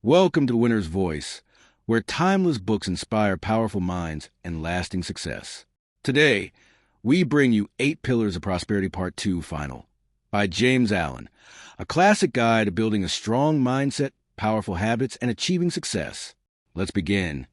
Welcome to The Winner's Voice, where timeless books inspire powerful minds and lasting success. Today, we bring you 8 Pillars of Prosperity Part 2 Final by James Allen, a classic guide to building a strong mindset, powerful habits, and achieving success. Let's begin.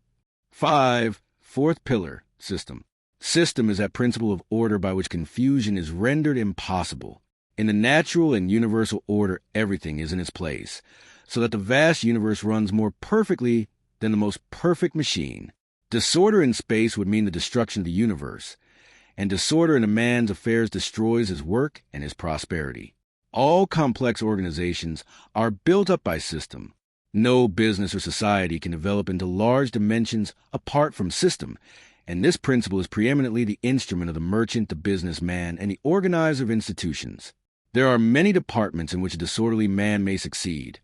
5. Fourth pillar, system. System is that principle of order by which confusion is rendered impossible. In the natural and universal order, everything is in its place, so that the vast universe runs more perfectly than the most perfect machine. Disorder in space would mean the destruction of the universe, and disorder in a man's affairs destroys his work and his prosperity. All complex organizations are built up by system. No business or society can develop into large dimensions apart from system, and this principle is preeminently the instrument of the merchant, the businessman, and the organizer of institutions. There are many departments in which a disorderly man may succeed,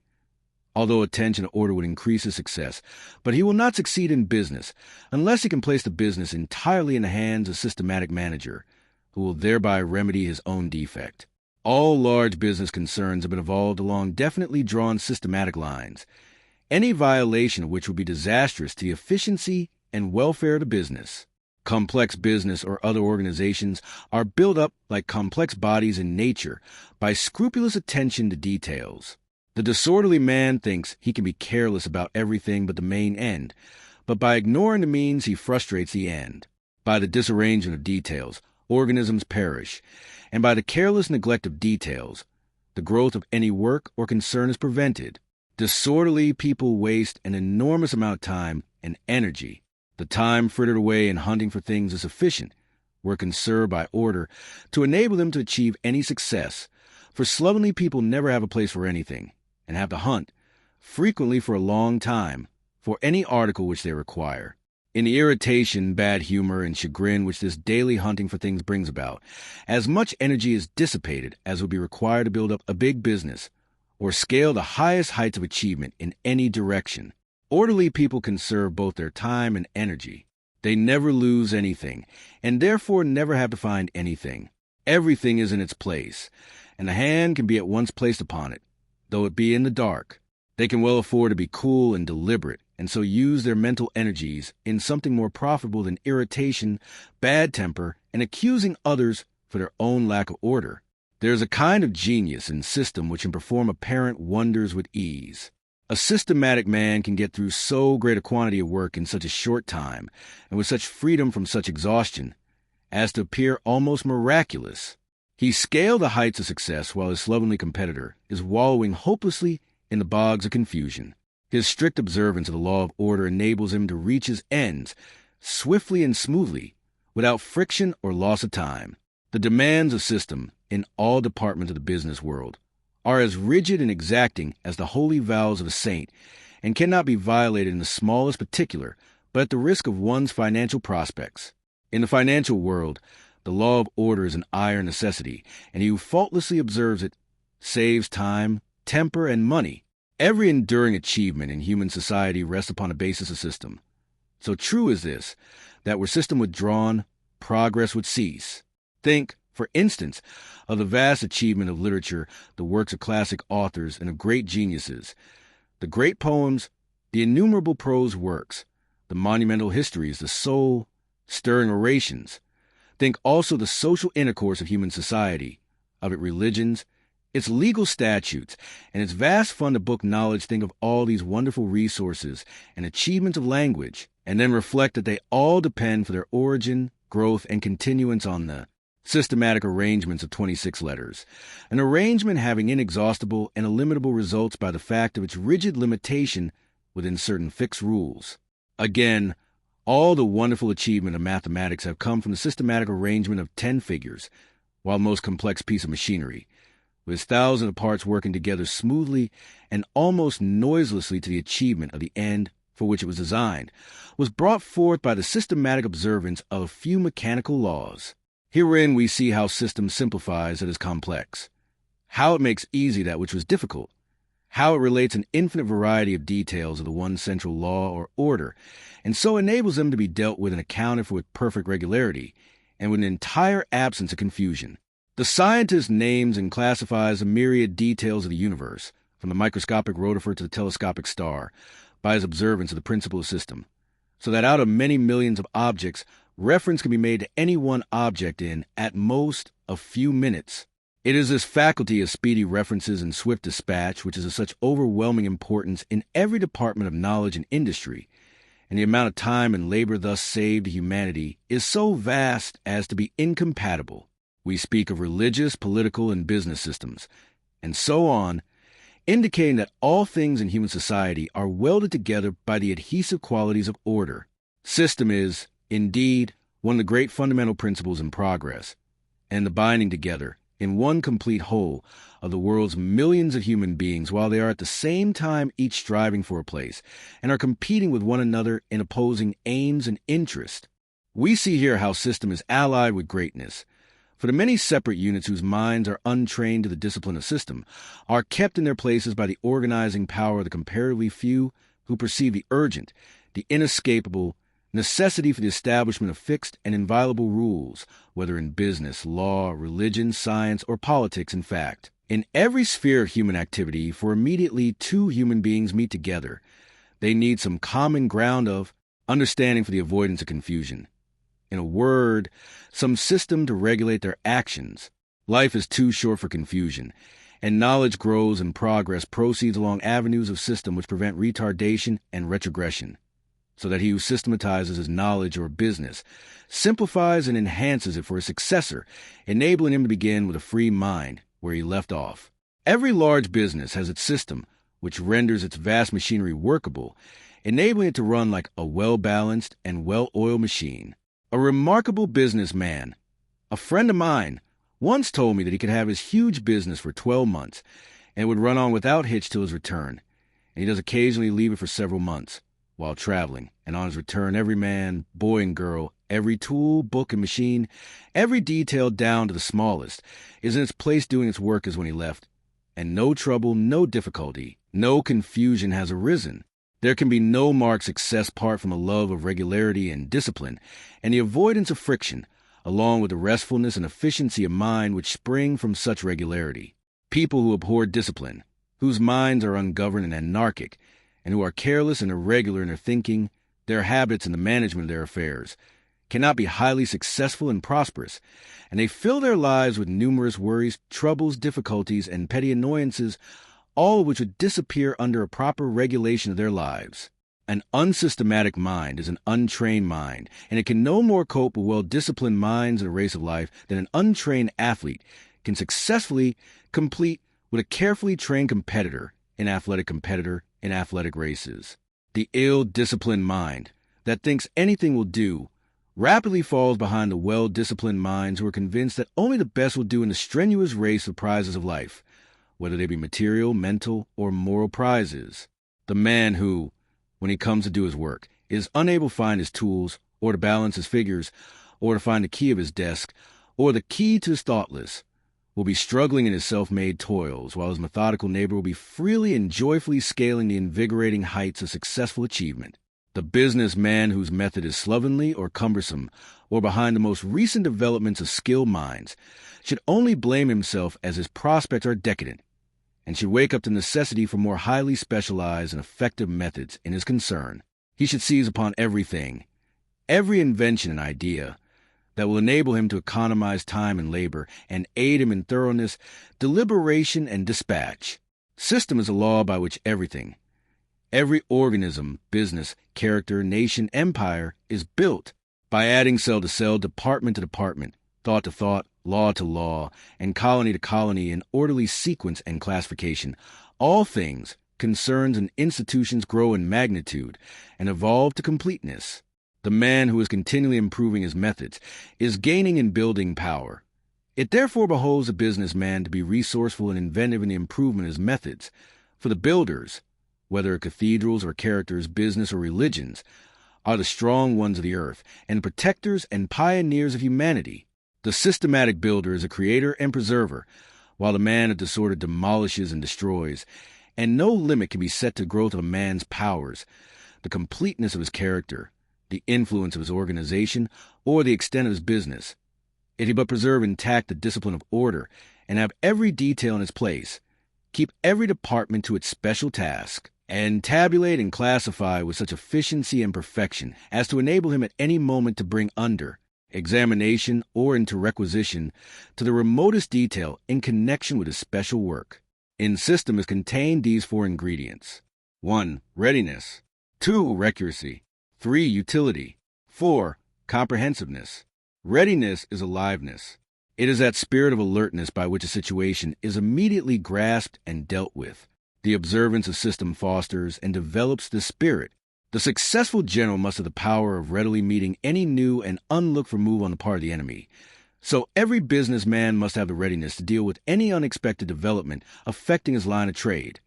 although attention to order would increase his success, but he will not succeed in business unless he can place the business entirely in the hands of a systematic manager, who will thereby remedy his own defect. All large business concerns have been evolved along definitely drawn systematic lines, any violation of which would be disastrous to the efficiency and welfare of the business. Complex business or other organizations are built up like complex bodies in nature by scrupulous attention to details. The disorderly man thinks he can be careless about everything but the main end, but by ignoring the means he frustrates the end. By the disarrangement of details, organisms perish, and by the careless neglect of details, the growth of any work or concern is prevented. Disorderly people waste an enormous amount of time and energy. The time frittered away in hunting for things is sufficient, were conserved by order, to enable them to achieve any success, for slovenly people never have a place for anything, and have to hunt, frequently for a long time, for any article which they require. In the irritation, bad humor, and chagrin which this daily hunting for things brings about, as much energy is dissipated as would be required to build up a big business, or scale the highest heights of achievement in any direction. Orderly people conserve both their time and energy. They never lose anything, and therefore never have to find anything. Everything is in its place, and the hand can be at once placed upon it, though it be in the dark. They can well afford to be cool and deliberate, and so use their mental energies in something more profitable than irritation, bad temper, and accusing others for their own lack of order. There is a kind of genius in system which can perform apparent wonders with ease. A systematic man can get through so great a quantity of work in such a short time, and with such freedom from such exhaustion, as to appear almost miraculous. He scaled the heights of success while his slovenly competitor is wallowing hopelessly in the bogs of confusion. His strict observance of the law of order enables him to reach his ends swiftly and smoothly, without friction or loss of time. The demands of system in all departments of the business world are as rigid and exacting as the holy vows of a saint, and cannot be violated in the smallest particular, but at the risk of one's financial prospects. In the financial world, the law of order is an iron necessity, and he who faultlessly observes it saves time, temper, and money. Every enduring achievement in human society rests upon a basis of system. So true is this, that were system withdrawn, progress would cease. Think, for instance, of the vast achievement of literature, the works of classic authors and of great geniuses, the great poems, the innumerable prose works, the monumental histories, the soul-stirring orations. Think also the social intercourse of human society, of its religions, its legal statutes, and its vast fund of book knowledge. Think of all these wonderful resources and achievements of language, and then reflect that they all depend for their origin, growth, and continuance on the systematic arrangements of 26 letters, an arrangement having inexhaustible and illimitable results by the fact of its rigid limitation within certain fixed rules. Again, all the wonderful achievement of mathematics have come from the systematic arrangement of 10 figures, while the most complex piece of machinery, with its thousands of parts working together smoothly and almost noiselessly to the achievement of the end for which it was designed, was brought forth by the systematic observance of a few mechanical laws. Herein we see how system simplifies that is complex, how it makes easy that which was difficult, how it relates an infinite variety of details of the one central law or order, and so enables them to be dealt with and accounted for with perfect regularity, and with an entire absence of confusion. The scientist names and classifies the myriad details of the universe, from the microscopic rotifer to the telescopic star, by his observance of the principle of system, so that out of many millions of objects, reference can be made to any one object in, at most, a few minutes. It is this faculty of speedy references and swift dispatch which is of such overwhelming importance in every department of knowledge and industry, and the amount of time and labor thus saved to humanity is so vast as to be incompatible. We speak of religious, political, and business systems, and so on, indicating that all things in human society are welded together by the adhesive qualities of order. System is, indeed, one of the great fundamental principles in progress, and the binding together, in one complete whole, of the world's millions of human beings, while they are at the same time each striving for a place, and are competing with one another in opposing aims and interests. We see here how system is allied with greatness, for the many separate units whose minds are untrained to the discipline of system are kept in their places by the organizing power of the comparatively few who perceive the urgent, the inescapable necessity for the establishment of fixed and inviolable rules, whether in business, law, religion, science, or politics. In fact, in every sphere of human activity, for immediately two human beings meet together, they need some common ground of understanding for the avoidance of confusion. In a word, some system to regulate their actions. Life is too short for confusion, and knowledge grows and progress proceeds along avenues of system which prevent retardation and retrogression, so that he who systematizes his knowledge or business simplifies and enhances it for his successor, enabling him to begin with a free mind where he left off. Every large business has its system, which renders its vast machinery workable, enabling it to run like a well-balanced and well-oiled machine. A remarkable businessman, a friend of mine, once told me that he could have his huge business for 12 months and would run on without hitch till his return, and he does occasionally leave it for several months while traveling, and on his return every man, boy and girl, every tool, book, and machine, every detail down to the smallest, is in its place doing its work as when he left, and no trouble, no difficulty, no confusion has arisen. There can be no marked success apart from a love of regularity and discipline, and the avoidance of friction, along with the restfulness and efficiency of mind which spring from such regularity. People who abhor discipline, whose minds are ungoverned and anarchic, and who are careless and irregular in their thinking, their habits, and the management of their affairs, cannot be highly successful and prosperous, and they fill their lives with numerous worries, troubles, difficulties, and petty annoyances, all of which would disappear under a proper regulation of their lives. An unsystematic mind is an untrained mind, and it can no more cope with well-disciplined minds in a race of life than an untrained athlete can successfully compete with a carefully trained competitor in athletic races. The ill-disciplined mind that thinks anything will do rapidly falls behind the well-disciplined minds who are convinced that only the best will do in the strenuous race of prizes of life, whether they be material, mental, or moral prizes. The man who, when he comes to do his work, is unable to find his tools, or to balance his figures, or to find the key of his desk, or the key to his thoughtless, will be struggling in his self-made toils, while his methodical neighbor will be freely and joyfully scaling the invigorating heights of successful achievement. The businessman whose method is slovenly or cumbersome, or behind the most recent developments of skilled minds, should only blame himself as his prospects are decadent, and should wake up to necessity for more highly specialized and effective methods in his concern. He should seize upon everything, every invention and idea, that will enable him to economize time and labor, and aid him in thoroughness, deliberation, and dispatch. System is a law by which everything, every organism, business, character, nation, empire, is built, by adding cell to cell, department to department, thought to thought, law to law, and colony to colony in orderly sequence and classification. All things, concerns, and institutions grow in magnitude and evolve to completeness. The man who is continually improving his methods is gaining in building power. It therefore behoves a businessman to be resourceful and inventive in the improvement of his methods, for the builders, whether cathedrals or characters, business or religions, are the strong ones of the earth, and protectors and pioneers of humanity. The systematic builder is a creator and preserver, while the man of disorder demolishes and destroys, and no limit can be set to the growth of a man's powers, the completeness of his character, the influence of his organization, or the extent of his business, if he but preserve intact the discipline of order, and have every detail in its place, keep every department to its special task, and tabulate and classify with such efficiency and perfection as to enable him at any moment to bring under examination or into requisition to the remotest detail in connection with his special work. In system is contained these 4 ingredients: 1. Readiness. 2. Accuracy. 3. Utility. 4. Comprehensiveness. Readiness is aliveness. It is that spirit of alertness by which a situation is immediately grasped and dealt with. The observance of system fosters and develops this spirit. The successful general must have the power of readily meeting any new and unlooked-for move on the part of the enemy. So every businessman must have the readiness to deal with any unexpected development affecting his line of trade.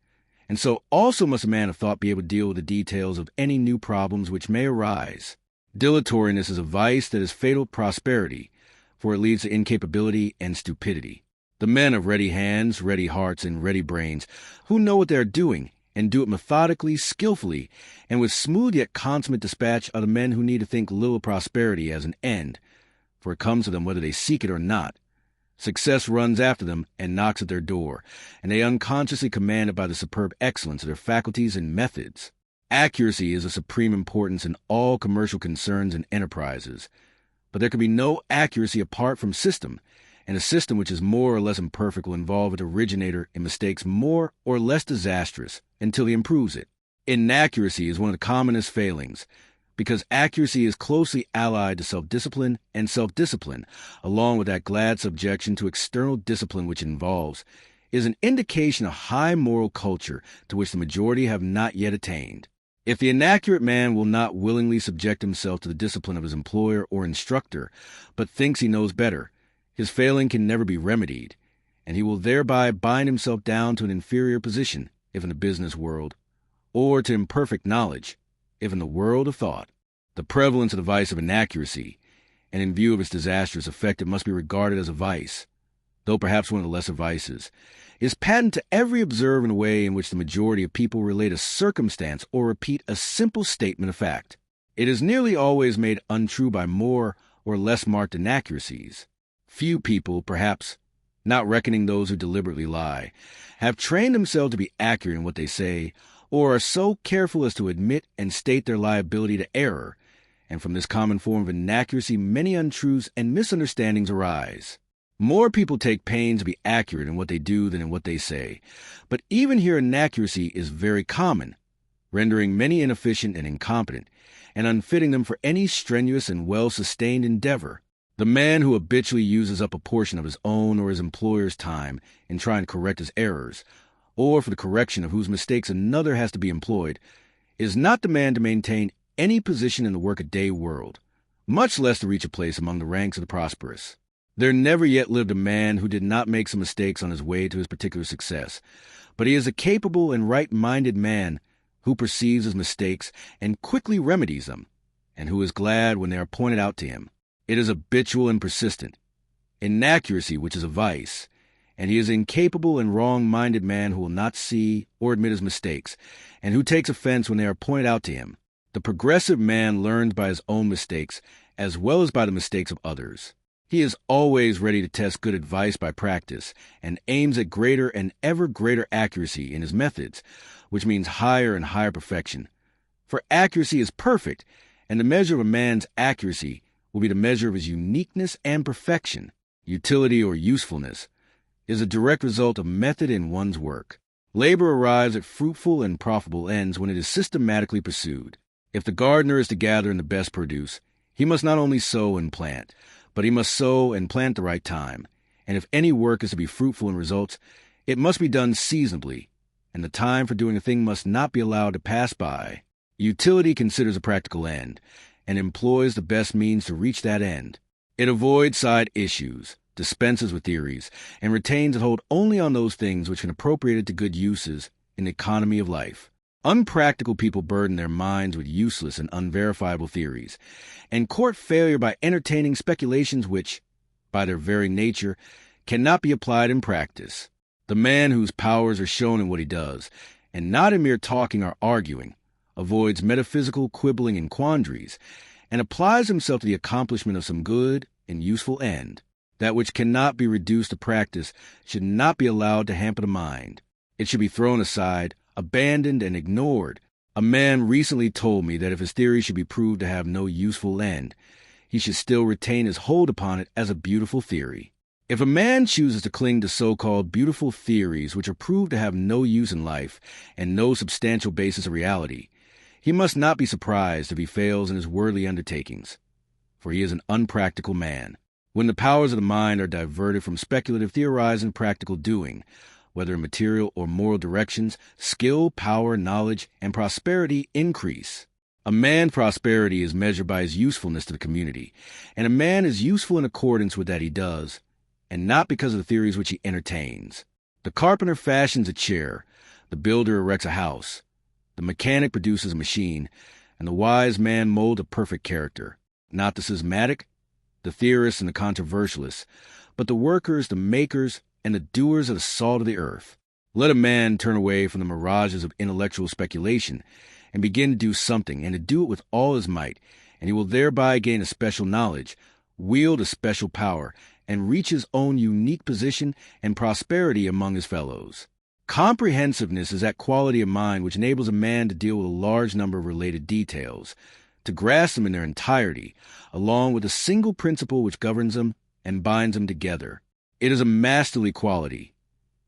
And so also must a man of thought be able to deal with the details of any new problems which may arise. Dilatoriness is a vice that is fatal to prosperity, for it leads to incapability and stupidity. The men of ready hands, ready hearts, and ready brains, who know what they are doing, and do it methodically, skillfully, and with smooth yet consummate dispatch, are the men who need to think little of prosperity as an end, for it comes to them whether they seek it or not. Success runs after them and knocks at their door, and they unconsciously command it by the superb excellence of their faculties and methods. Accuracy is of supreme importance in all commercial concerns and enterprises, but there can be no accuracy apart from system, and a system which is more or less imperfect will involve its originator in mistakes more or less disastrous until he improves it. Inaccuracy is one of the commonest failings, because accuracy is closely allied to self-discipline, and self-discipline, along with that glad subjection to external discipline which it involves, is an indication of high moral culture to which the majority have not yet attained. If the inaccurate man will not willingly subject himself to the discipline of his employer or instructor, but thinks he knows better, his failing can never be remedied, and he will thereby bind himself down to an inferior position, if in the business world, or to imperfect knowledge, if in the world of thought. The prevalence of the vice of inaccuracy, and in view of its disastrous effect it must be regarded as a vice, though perhaps one of the lesser vices, is patent to every observer in a way in which the majority of people relate a circumstance or repeat a simple statement of fact. It is nearly always made untrue by more or less marked inaccuracies. Few people, perhaps, not reckoning those who deliberately lie, have trained themselves to be accurate in what they say, or are so careful as to admit and state their liability to error, and from this common form of inaccuracy many untruths and misunderstandings arise. More people take pains to be accurate in what they do than in what they say, but even here inaccuracy is very common, rendering many inefficient and incompetent, and unfitting them for any strenuous and well-sustained endeavor. The man who habitually uses up a portion of his own or his employer's time in trying to correct his errors, or for the correction of whose mistakes another has to be employed, is not the man to maintain any position in the work-a-day world, much less to reach a place among the ranks of the prosperous. There never yet lived a man who did not make some mistakes on his way to his particular success, but he is a capable and right-minded man who perceives his mistakes and quickly remedies them, and who is glad when they are pointed out to him. It is habitual and persistent, inaccuracy which is a vice, and he is an incapable and wrong-minded man who will not see or admit his mistakes, and who takes offense when they are pointed out to him. The progressive man learns by his own mistakes as well as by the mistakes of others. He is always ready to test good advice by practice, and aims at greater and ever greater accuracy in his methods, which means higher and higher perfection. For accuracy is perfect, and the measure of a man's accuracy will be the measure of his uniqueness and perfection. Utility or usefulness is a direct result of method in one's work. Labor arrives at fruitful and profitable ends when it is systematically pursued. If the gardener is to gather in the best produce, he must not only sow and plant, but he must sow and plant the right time, and if any work is to be fruitful in results, it must be done seasonably, and the time for doing a thing must not be allowed to pass by. Utility considers a practical end, and employs the best means to reach that end. It avoids side issues, dispenses with theories, and retains a hold only on those things which can appropriate it to good uses in the economy of life. Unpractical people burden their minds with useless and unverifiable theories, and court failure by entertaining speculations which, by their very nature, cannot be applied in practice. The man whose powers are shown in what he does, and not in mere talking or arguing, avoids metaphysical quibbling and quandaries, and applies himself to the accomplishment of some good and useful end. That which cannot be reduced to practice should not be allowed to hamper the mind. It should be thrown aside, abandoned, and ignored. A man recently told me that if his theory should be proved to have no useful end, he should still retain his hold upon it as a beautiful theory. If a man chooses to cling to so-called beautiful theories which are proved to have no use in life and no substantial basis of reality, he must not be surprised if he fails in his worldly undertakings, for he is an unpractical man. When the powers of the mind are diverted from speculative theorizing and practical doing, whether in material or moral directions, skill, power, knowledge, and prosperity increase. A man's prosperity is measured by his usefulness to the community, and a man is useful in accordance with that he does, and not because of the theories which he entertains. The carpenter fashions a chair, the builder erects a house, the mechanic produces a machine, and the wise man molds a perfect character, not the schismatic, the theorists and the controversialists, but the workers, the makers, and the doers of the salt of the earth. Let a man turn away from the mirages of intellectual speculation and begin to do something, and to do it with all his might, and he will thereby gain a special knowledge, wield a special power, and reach his own unique position and prosperity among his fellows. Comprehensiveness is that quality of mind which enables a man to deal with a large number of related details, to grasp them in their entirety, along with a single principle which governs them and binds them together. It is a masterly quality,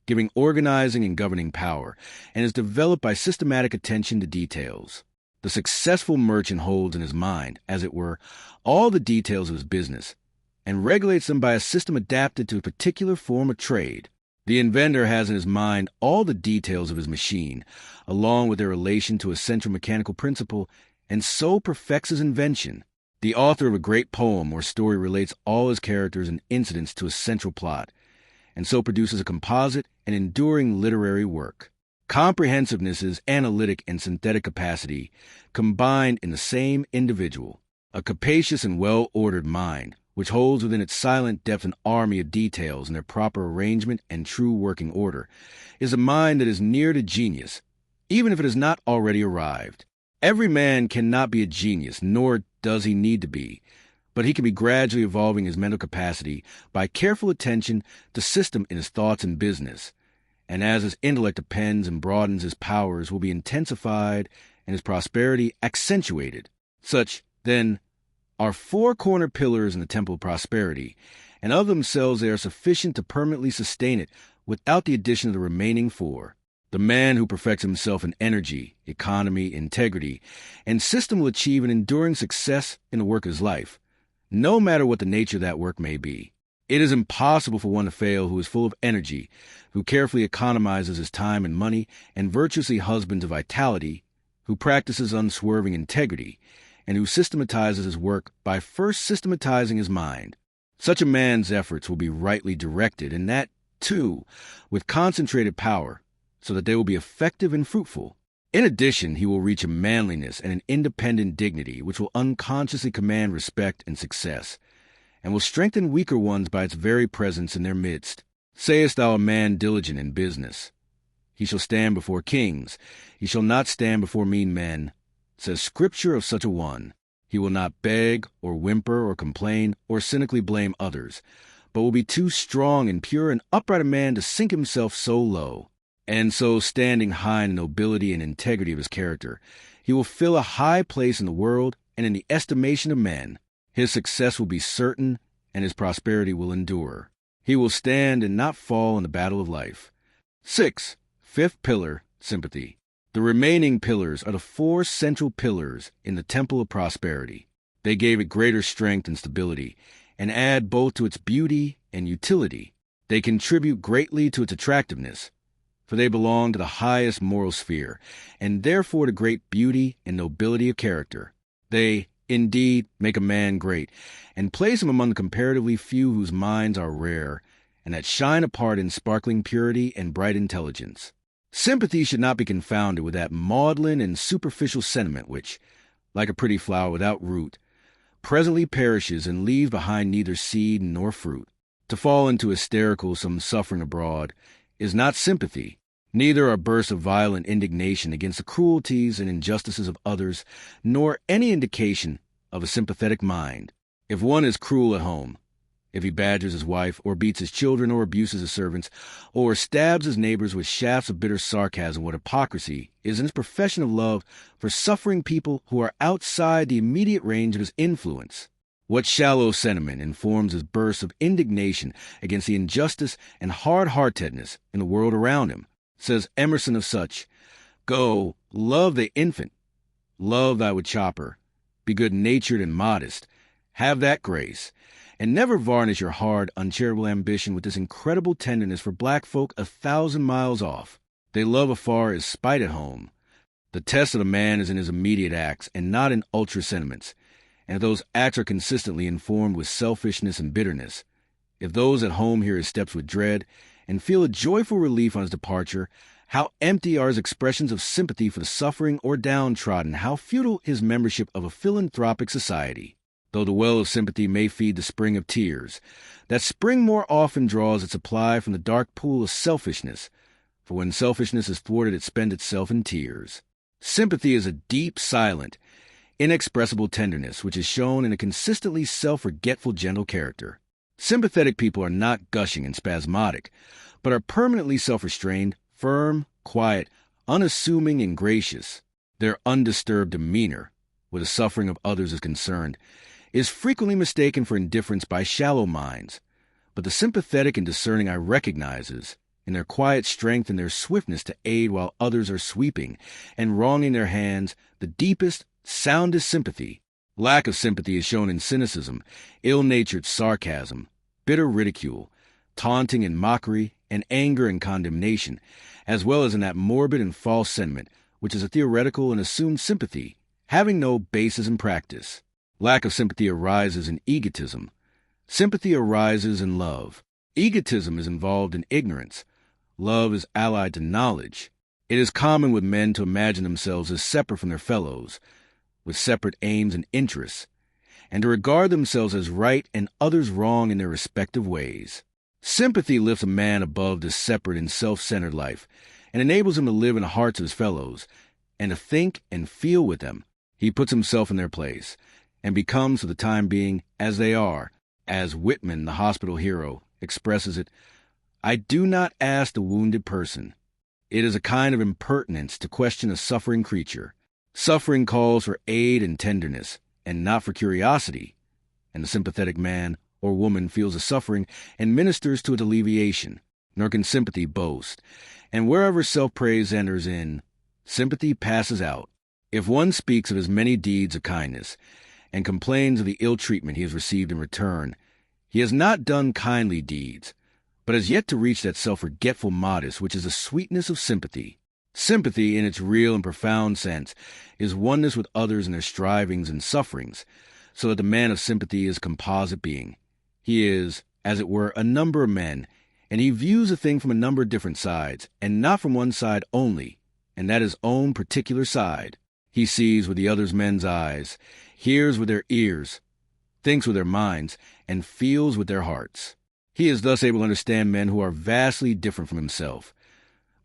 giving organizing and governing power, and is developed by systematic attention to details. The successful merchant holds in his mind, as it were, all the details of his business, and regulates them by a system adapted to a particular form of trade. The inventor has in his mind all the details of his machine, along with their relation to a central mechanical principle, and so perfects his invention. The author of a great poem or story relates all his characters and incidents to a central plot, and so produces a composite and enduring literary work. Comprehensiveness is analytic and synthetic capacity combined in the same individual. A capacious and well-ordered mind, which holds within its silent depth an army of details in their proper arrangement and true working order, is a mind that is near to genius, even if it has not already arrived. Every man cannot be a genius, nor does he need to be, but he can be gradually evolving his mental capacity by careful attention to system in his thoughts and business, and as his intellect depends and broadens, his powers will be intensified and his prosperity accentuated. Such, then, are four corner pillars in the temple of prosperity, and of themselves they are sufficient to permanently sustain it without the addition of the remaining four. The man who perfects himself in energy, economy, integrity, and system will achieve an enduring success in the work of his life, no matter what the nature of that work may be. It is impossible for one to fail who is full of energy, who carefully economizes his time and money, and virtuously husbands of vitality, who practices unswerving integrity, and who systematizes his work by first systematizing his mind. Such a man's efforts will be rightly directed, and that, too, with concentrated power, so that they will be effective and fruitful. In addition, he will reach a manliness and an independent dignity which will unconsciously command respect and success, and will strengthen weaker ones by its very presence in their midst. Sayest thou a man diligent in business? He shall stand before kings. He shall not stand before mean men. Says Scripture of such a one. He will not beg, or whimper, or complain, or cynically blame others, but will be too strong and pure and upright a man to sink himself so low. And so, standing high in the nobility and integrity of his character, he will fill a high place in the world and in the estimation of men. His success will be certain, and his prosperity will endure. He will stand and not fall in the battle of life. 6. Fifth pillar, sympathy. The remaining pillars are the four central pillars in the temple of prosperity. They gave it greater strength and stability, and add both to its beauty and utility. They contribute greatly to its attractiveness, for they belong to the highest moral sphere, and therefore to great beauty and nobility of character. They, indeed, make a man great, and place him among the comparatively few whose minds are rare, and that shine apart in sparkling purity and bright intelligence. Sympathy should not be confounded with that maudlin and superficial sentiment which, like a pretty flower without root, presently perishes and leaves behind neither seed nor fruit. To fall into hysterical some suffering abroad is not sympathy. Neither are bursts of violent indignation against the cruelties and injustices of others, nor any indication of a sympathetic mind. If one is cruel at home, If he badgers his wife, or beats his children, or abuses his servants, or stabs his neighbors with shafts of bitter sarcasm, what hypocrisy is in his profession of love for suffering people who are outside the immediate range of his influence. What shallow sentiment informs his bursts of indignation against the injustice and hard-heartedness in the world around him? Says Emerson of such, "Go, love the infant, love thy wood chopper, be good-natured and modest, have that grace, and never varnish your hard, uncharitable ambition with this incredible tenderness for black folk 1,000 miles off. They love afar as spite at home. The test of a man is in his immediate acts, and not in ultra-sentiments. And if those acts are consistently informed with selfishness and bitterness, if those at home hear his steps with dread and feel a joyful relief on his departure, how empty are his expressions of sympathy for the suffering or downtrodden, how futile his membership of a philanthropic society. Though the well of sympathy may feed the spring of tears, that spring more often draws its supply from the dark pool of selfishness, for when selfishness is thwarted it spends itself in tears. Sympathy is a deep, silent, inexpressible tenderness which is shown in a consistently self-forgetful, gentle character. Sympathetic people are not gushing and spasmodic, but are permanently self-restrained, firm, quiet, unassuming, and gracious. Their undisturbed demeanor, where the suffering of others is concerned, is frequently mistaken for indifference by shallow minds, but the sympathetic and discerning eye recognizes, in their quiet strength and their swiftness to aid while others are sweeping and wronging their hands, the deepest, soundest sympathy. Lack of sympathy is shown in cynicism, ill-natured sarcasm, bitter ridicule, taunting and mockery, and anger and condemnation, as well as in that morbid and false sentiment, which is a theoretical and assumed sympathy, having no basis in practice. Lack of sympathy arises in egotism. Sympathy arises in love. Egotism is involved in ignorance. Love is allied to knowledge. It is common with men to imagine themselves as separate from their fellows, with separate aims and interests, and to regard themselves as right and others wrong in their respective ways. Sympathy lifts a man above this separate and self-centered life, and enables him to live in the hearts of his fellows, and to think and feel with them. He puts himself in their place, and becomes for the time being as they are, as Whitman, the hospital hero, expresses it, "I do not ask the wounded person. It is a kind of impertinence to question a suffering creature. Suffering calls for aid and tenderness, and not for curiosity, and the sympathetic man or woman feels the suffering and ministers to its alleviation, nor can sympathy boast, and wherever self-praise enters in, sympathy passes out. If one speaks of his many deeds of kindness, and complains of the ill treatment he has received in return, he has not done kindly deeds, but has yet to reach that self-forgetful modesty which is the sweetness of sympathy. Sympathy, in its real and profound sense, is oneness with others in their strivings and sufferings, so that the man of sympathy is a composite being. He is, as it were, a number of men, and he views a thing from a number of different sides, and not from one side only, and that his own particular side. He sees with the other men's eyes, hears with their ears, thinks with their minds, and feels with their hearts. He is thus able to understand men who are vastly different from himself.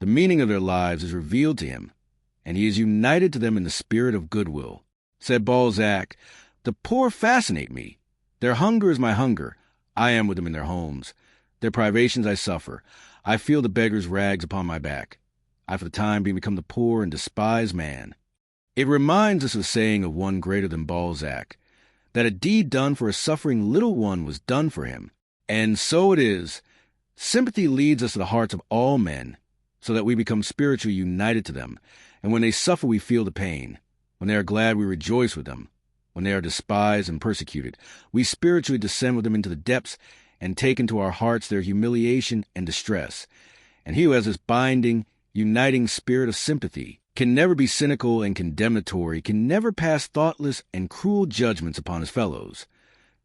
The meaning of their lives is revealed to him, and he is united to them in the spirit of goodwill. Said Balzac, "The poor fascinate me. Their hunger is my hunger. I am with them in their homes. Their privations I suffer. I feel the beggar's rags upon my back. I for the time being become the poor and despised man." It reminds us of a saying of one greater than Balzac, that a deed done for a suffering little one was done for him. And so it is. Sympathy leads us to the hearts of all men, so that we become spiritually united to them, and when they suffer we feel the pain. When they are glad we rejoice with them. When they are despised and persecuted, we spiritually descend with them into the depths and take into our hearts their humiliation and distress. And he who has this binding, uniting spirit of sympathy can never be cynical and condemnatory, can never pass thoughtless and cruel judgments upon his fellows,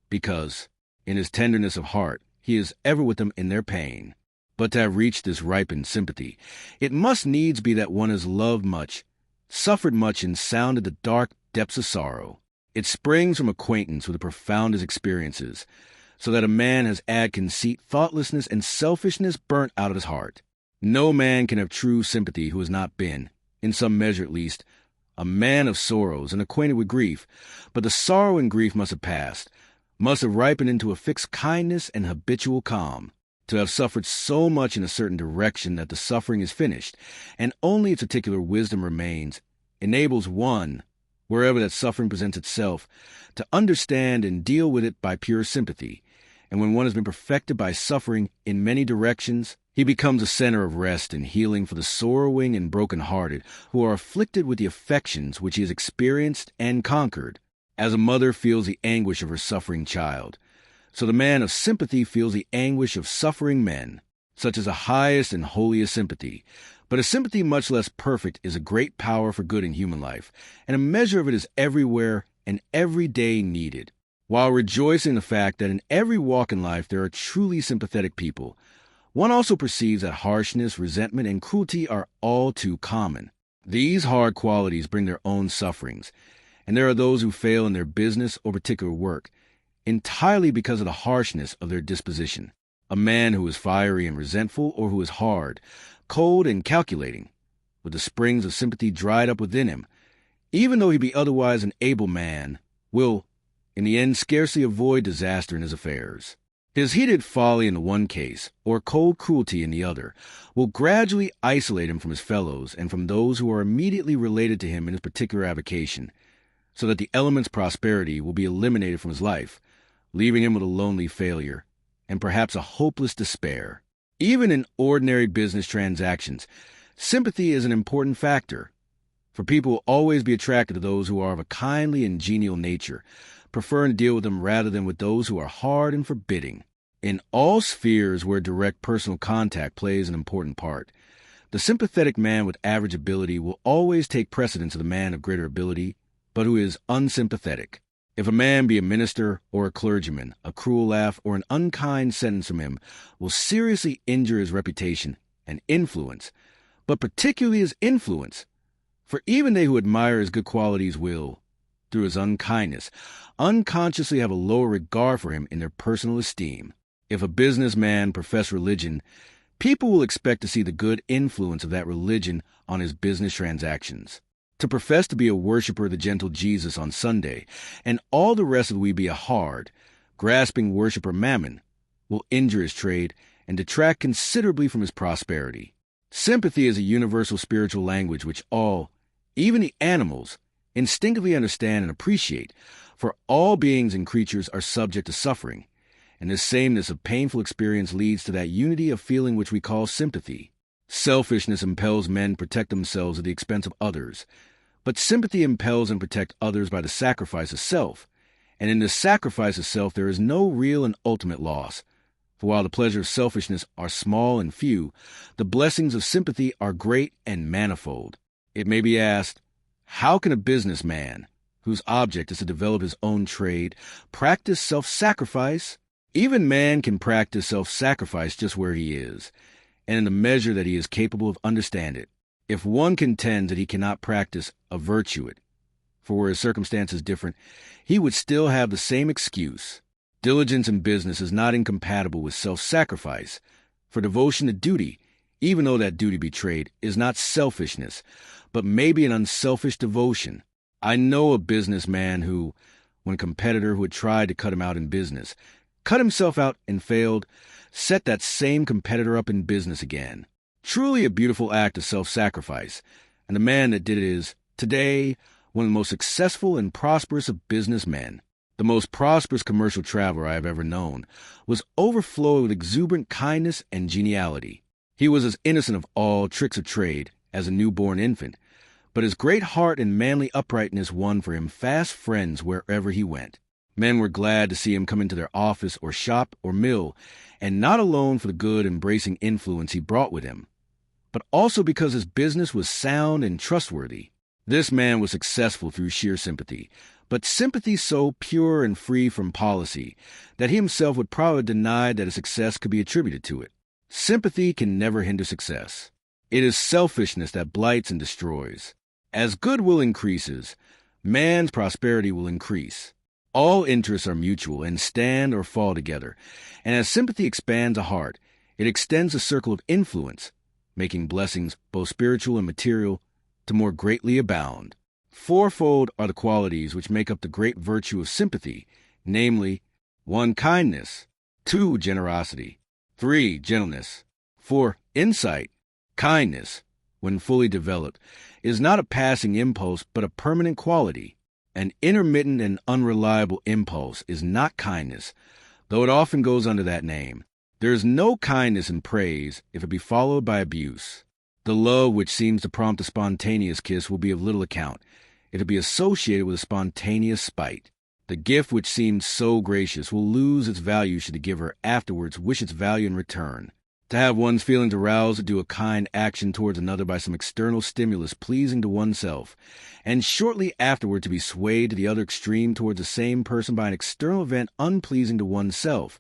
because, in his tenderness of heart, he is ever with them in their pain. But to have reached this ripened sympathy, it must needs be that one has loved much, suffered much, and sounded the dark depths of sorrow. It springs from acquaintance with the profoundest experiences, so that a man has had conceit, thoughtlessness, and selfishness burnt out of his heart. No man can have true sympathy who has not been, in some measure at least, a man of sorrows and acquainted with grief, but the sorrow and grief must have passed, must have ripened into a fixed kindness and habitual calm, to have suffered so much in a certain direction that the suffering is finished, and only its particular wisdom remains, enables one, wherever that suffering presents itself, to understand and deal with it by pure sympathy. And when one has been perfected by suffering in many directions, he becomes a center of rest and healing for the sorrowing and broken-hearted who are afflicted with the affections which he has experienced and conquered. As a mother feels the anguish of her suffering child, so the man of sympathy feels the anguish of suffering men. Such is the highest and holiest sympathy. But a sympathy much less perfect is a great power for good in human life, and a measure of it is everywhere and every day needed. While rejoicing in the fact that in every walk in life there are truly sympathetic people, one also perceives that harshness, resentment, and cruelty are all too common. These hard qualities bring their own sufferings, and there are those who fail in their business or particular work, entirely because of the harshness of their disposition. A man who is fiery and resentful, or who is hard, cold, and calculating, with the springs of sympathy dried up within him, even though he be otherwise an able man, will, in the end, scarcely avoid disaster in his affairs. His heated folly in the one case, or cold cruelty in the other, will gradually isolate him from his fellows and from those who are immediately related to him in his particular avocation, so that the element's prosperity will be eliminated from his life, leaving him with a lonely failure, and perhaps a hopeless despair. Even in ordinary business transactions, sympathy is an important factor, for people will always be attracted to those who are of a kindly and genial nature, preferring to deal with them rather than with those who are hard and forbidding. In all spheres where direct personal contact plays an important part, the sympathetic man with average ability will always take precedence of the man of greater ability, but who is unsympathetic. If a man be a minister or a clergyman, a cruel laugh or an unkind sentence from him will seriously injure his reputation and influence, but particularly his influence, for even they who admire his good qualities will, through his unkindness, unconsciously have a lower regard for him in their personal esteem. If a businessman profess religion, people will expect to see the good influence of that religion on his business transactions. To profess to be a worshiper of the gentle Jesus on Sunday, and all the rest of we be a hard, grasping worshiper Mammon, will injure his trade and detract considerably from his prosperity. Sympathy is a universal spiritual language which all, even the animals, instinctively understand and appreciate, for all beings and creatures are subject to suffering, and this sameness of painful experience leads to that unity of feeling which we call sympathy. Selfishness impels men to protect themselves at the expense of others, but sympathy impels and protects others by the sacrifice of self, and in the sacrifice of self there is no real and ultimate loss. For while the pleasures of selfishness are small and few, the blessings of sympathy are great and manifold. It may be asked, how can a businessman, whose object is to develop his own trade, practice self-sacrifice? Even man can practice self-sacrifice just where he is, and in the measure that he is capable of understanding it. If one contends that he cannot practice a virtue, for were his circumstances different, he would still have the same excuse. Diligence in business is not incompatible with self-sacrifice, for devotion to duty, even though that duty be trade, is not selfishness, but may be an unselfish devotion. I know a businessman who, when a competitor who had tried to cut him out in business, cut himself out and failed, set that same competitor up in business again. Truly a beautiful act of self-sacrifice, and the man that did it is, today, one of the most successful and prosperous of businessmen. The most prosperous commercial traveler I have ever known was overflowing with exuberant kindness and geniality. He was as innocent of all tricks of trade as a newborn infant, but his great heart and manly uprightness won for him fast friends wherever he went. Men were glad to see him come into their office or shop or mill, and not alone for the good, embracing influence he brought with him, but also because his business was sound and trustworthy. This man was successful through sheer sympathy, but sympathy so pure and free from policy that he himself would probably deny that a success could be attributed to it. Sympathy can never hinder success. It is selfishness that blights and destroys. As goodwill increases, man's prosperity will increase. All interests are mutual and stand or fall together, and as sympathy expands a heart, it extends the circle of influence, making blessings, both spiritual and material, to more greatly abound. Fourfold are the qualities which make up the great virtue of sympathy, namely, 1. Kindness. 2. Generosity. 3. Gentleness. 4. Insight. Kindness, when fully developed, is not a passing impulse but a permanent quality. An intermittent and unreliable impulse is not kindness, though it often goes under that name. There is no kindness in praise if it be followed by abuse. The love which seems to prompt a spontaneous kiss will be of little account if it be associated with a spontaneous spite. The gift which seemed so gracious will lose its value should the giver afterwards wish its value in return. To have one's feelings aroused to do a kind action towards another by some external stimulus pleasing to oneself, and shortly afterward to be swayed to the other extreme towards the same person by an external event unpleasing to oneself,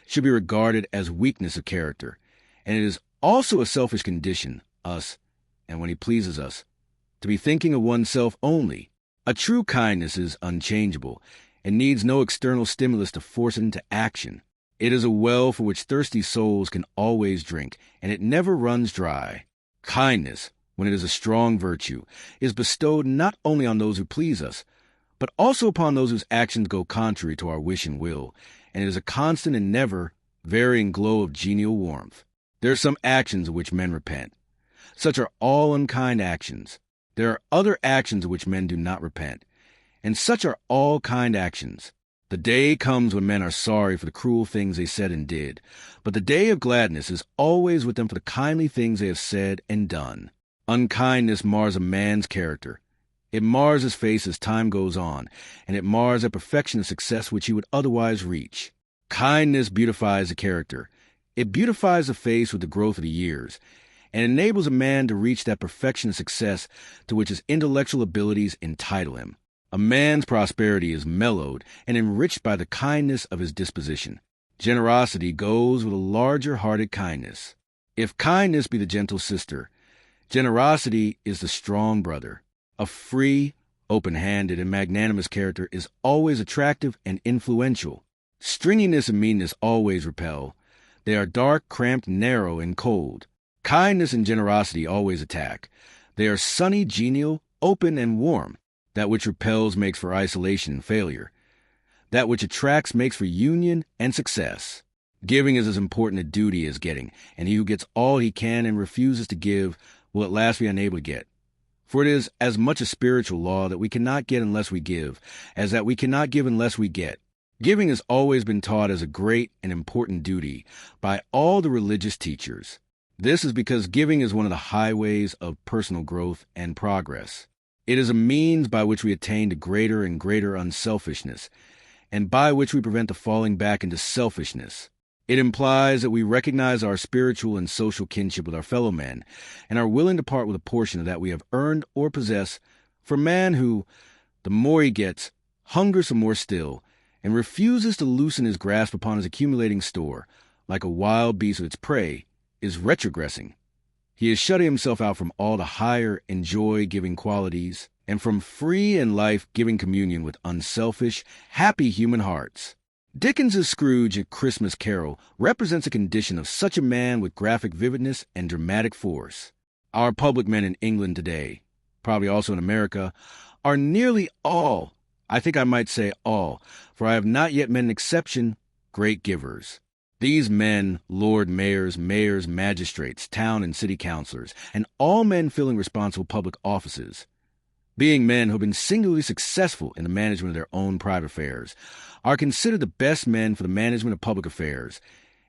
should be regarded as weakness of character, and it is also a selfish condition, us, and when he pleases us, to be thinking of oneself only. A true kindness is unchangeable, and needs no external stimulus to force it into action. It is a well for which thirsty souls can always drink, and it never runs dry. Kindness, when it is a strong virtue, is bestowed not only on those who please us, but also upon those whose actions go contrary to our wish and will, and it is a constant and never varying glow of genial warmth. There are some actions of which men repent. Such are all unkind actions. There are other actions of which men do not repent, and such are all kind actions. The day comes when men are sorry for the cruel things they said and did, but the day of gladness is always with them for the kindly things they have said and done. Unkindness mars a man's character. It mars his face as time goes on, and it mars that perfection of success which he would otherwise reach. Kindness beautifies the character. It beautifies the face with the growth of the years, and enables a man to reach that perfection of success to which his intellectual abilities entitle him. A man's prosperity is mellowed and enriched by the kindness of his disposition. Generosity goes with a larger-hearted kindness. If kindness be the gentle sister, generosity is the strong brother. A free, open-handed, and magnanimous character is always attractive and influential. Stringiness and meanness always repel. They are dark, cramped, narrow, and cold. Kindness and generosity always attack. They are sunny, genial, open, and warm. That which repels makes for isolation and failure. That which attracts makes for union and success. Giving is as important a duty as getting, and he who gets all he can and refuses to give will at last be unable to get. For it is as much a spiritual law that we cannot get unless we give, as that we cannot give unless we get. Giving has always been taught as a great and important duty by all the religious teachers. This is because giving is one of the highways of personal growth and progress. It is a means by which we attain to greater and greater unselfishness, and by which we prevent the falling back into selfishness. It implies that we recognize our spiritual and social kinship with our fellow men, and are willing to part with a portion of that we have earned or possess for a man who, the more he gets, hungers for more still, and refuses to loosen his grasp upon his accumulating store, like a wild beast with its prey, is retrogressing. He is shutting himself out from all the higher and joy-giving qualities, and from free and life-giving communion with unselfish, happy human hearts. Dickens's Scrooge at Christmas Carol represents a condition of such a man with graphic vividness and dramatic force. Our public men in England today, probably also in America, are nearly all, I think I might say all, for I have not yet met an exception, great givers. These men, lord mayors, magistrates, town and city councilors, and all men filling responsible public offices, being men who have been singularly successful in the management of their own private affairs, are considered the best men for the management of public affairs,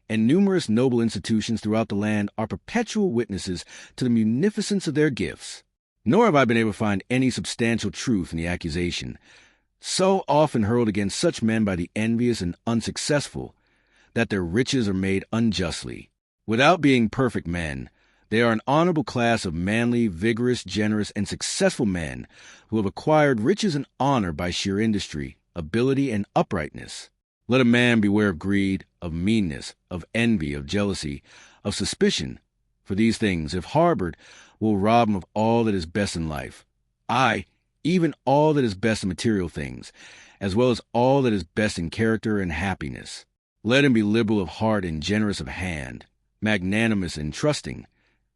and numerous noble institutions throughout the land are perpetual witnesses to the munificence of their gifts. Nor have I been able to find any substantial truth in the accusation, so often hurled against such men by the envious and unsuccessful, that their riches are made unjustly. Without being perfect men, they are an honorable class of manly, vigorous, generous, and successful men who have acquired riches and honor by sheer industry, ability, and uprightness. Let a man beware of greed, of meanness, of envy, of jealousy, of suspicion, for these things, if harbored, will rob him of all that is best in life. Aye, even all that is best in material things, as well as all that is best in character and happiness. Let him be liberal of heart and generous of hand, magnanimous and trusting,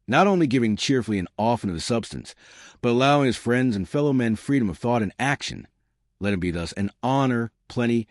not only giving cheerfully and often of his substance, but allowing his friends and fellow men freedom of thought and action. Let him be thus an honor, plenty,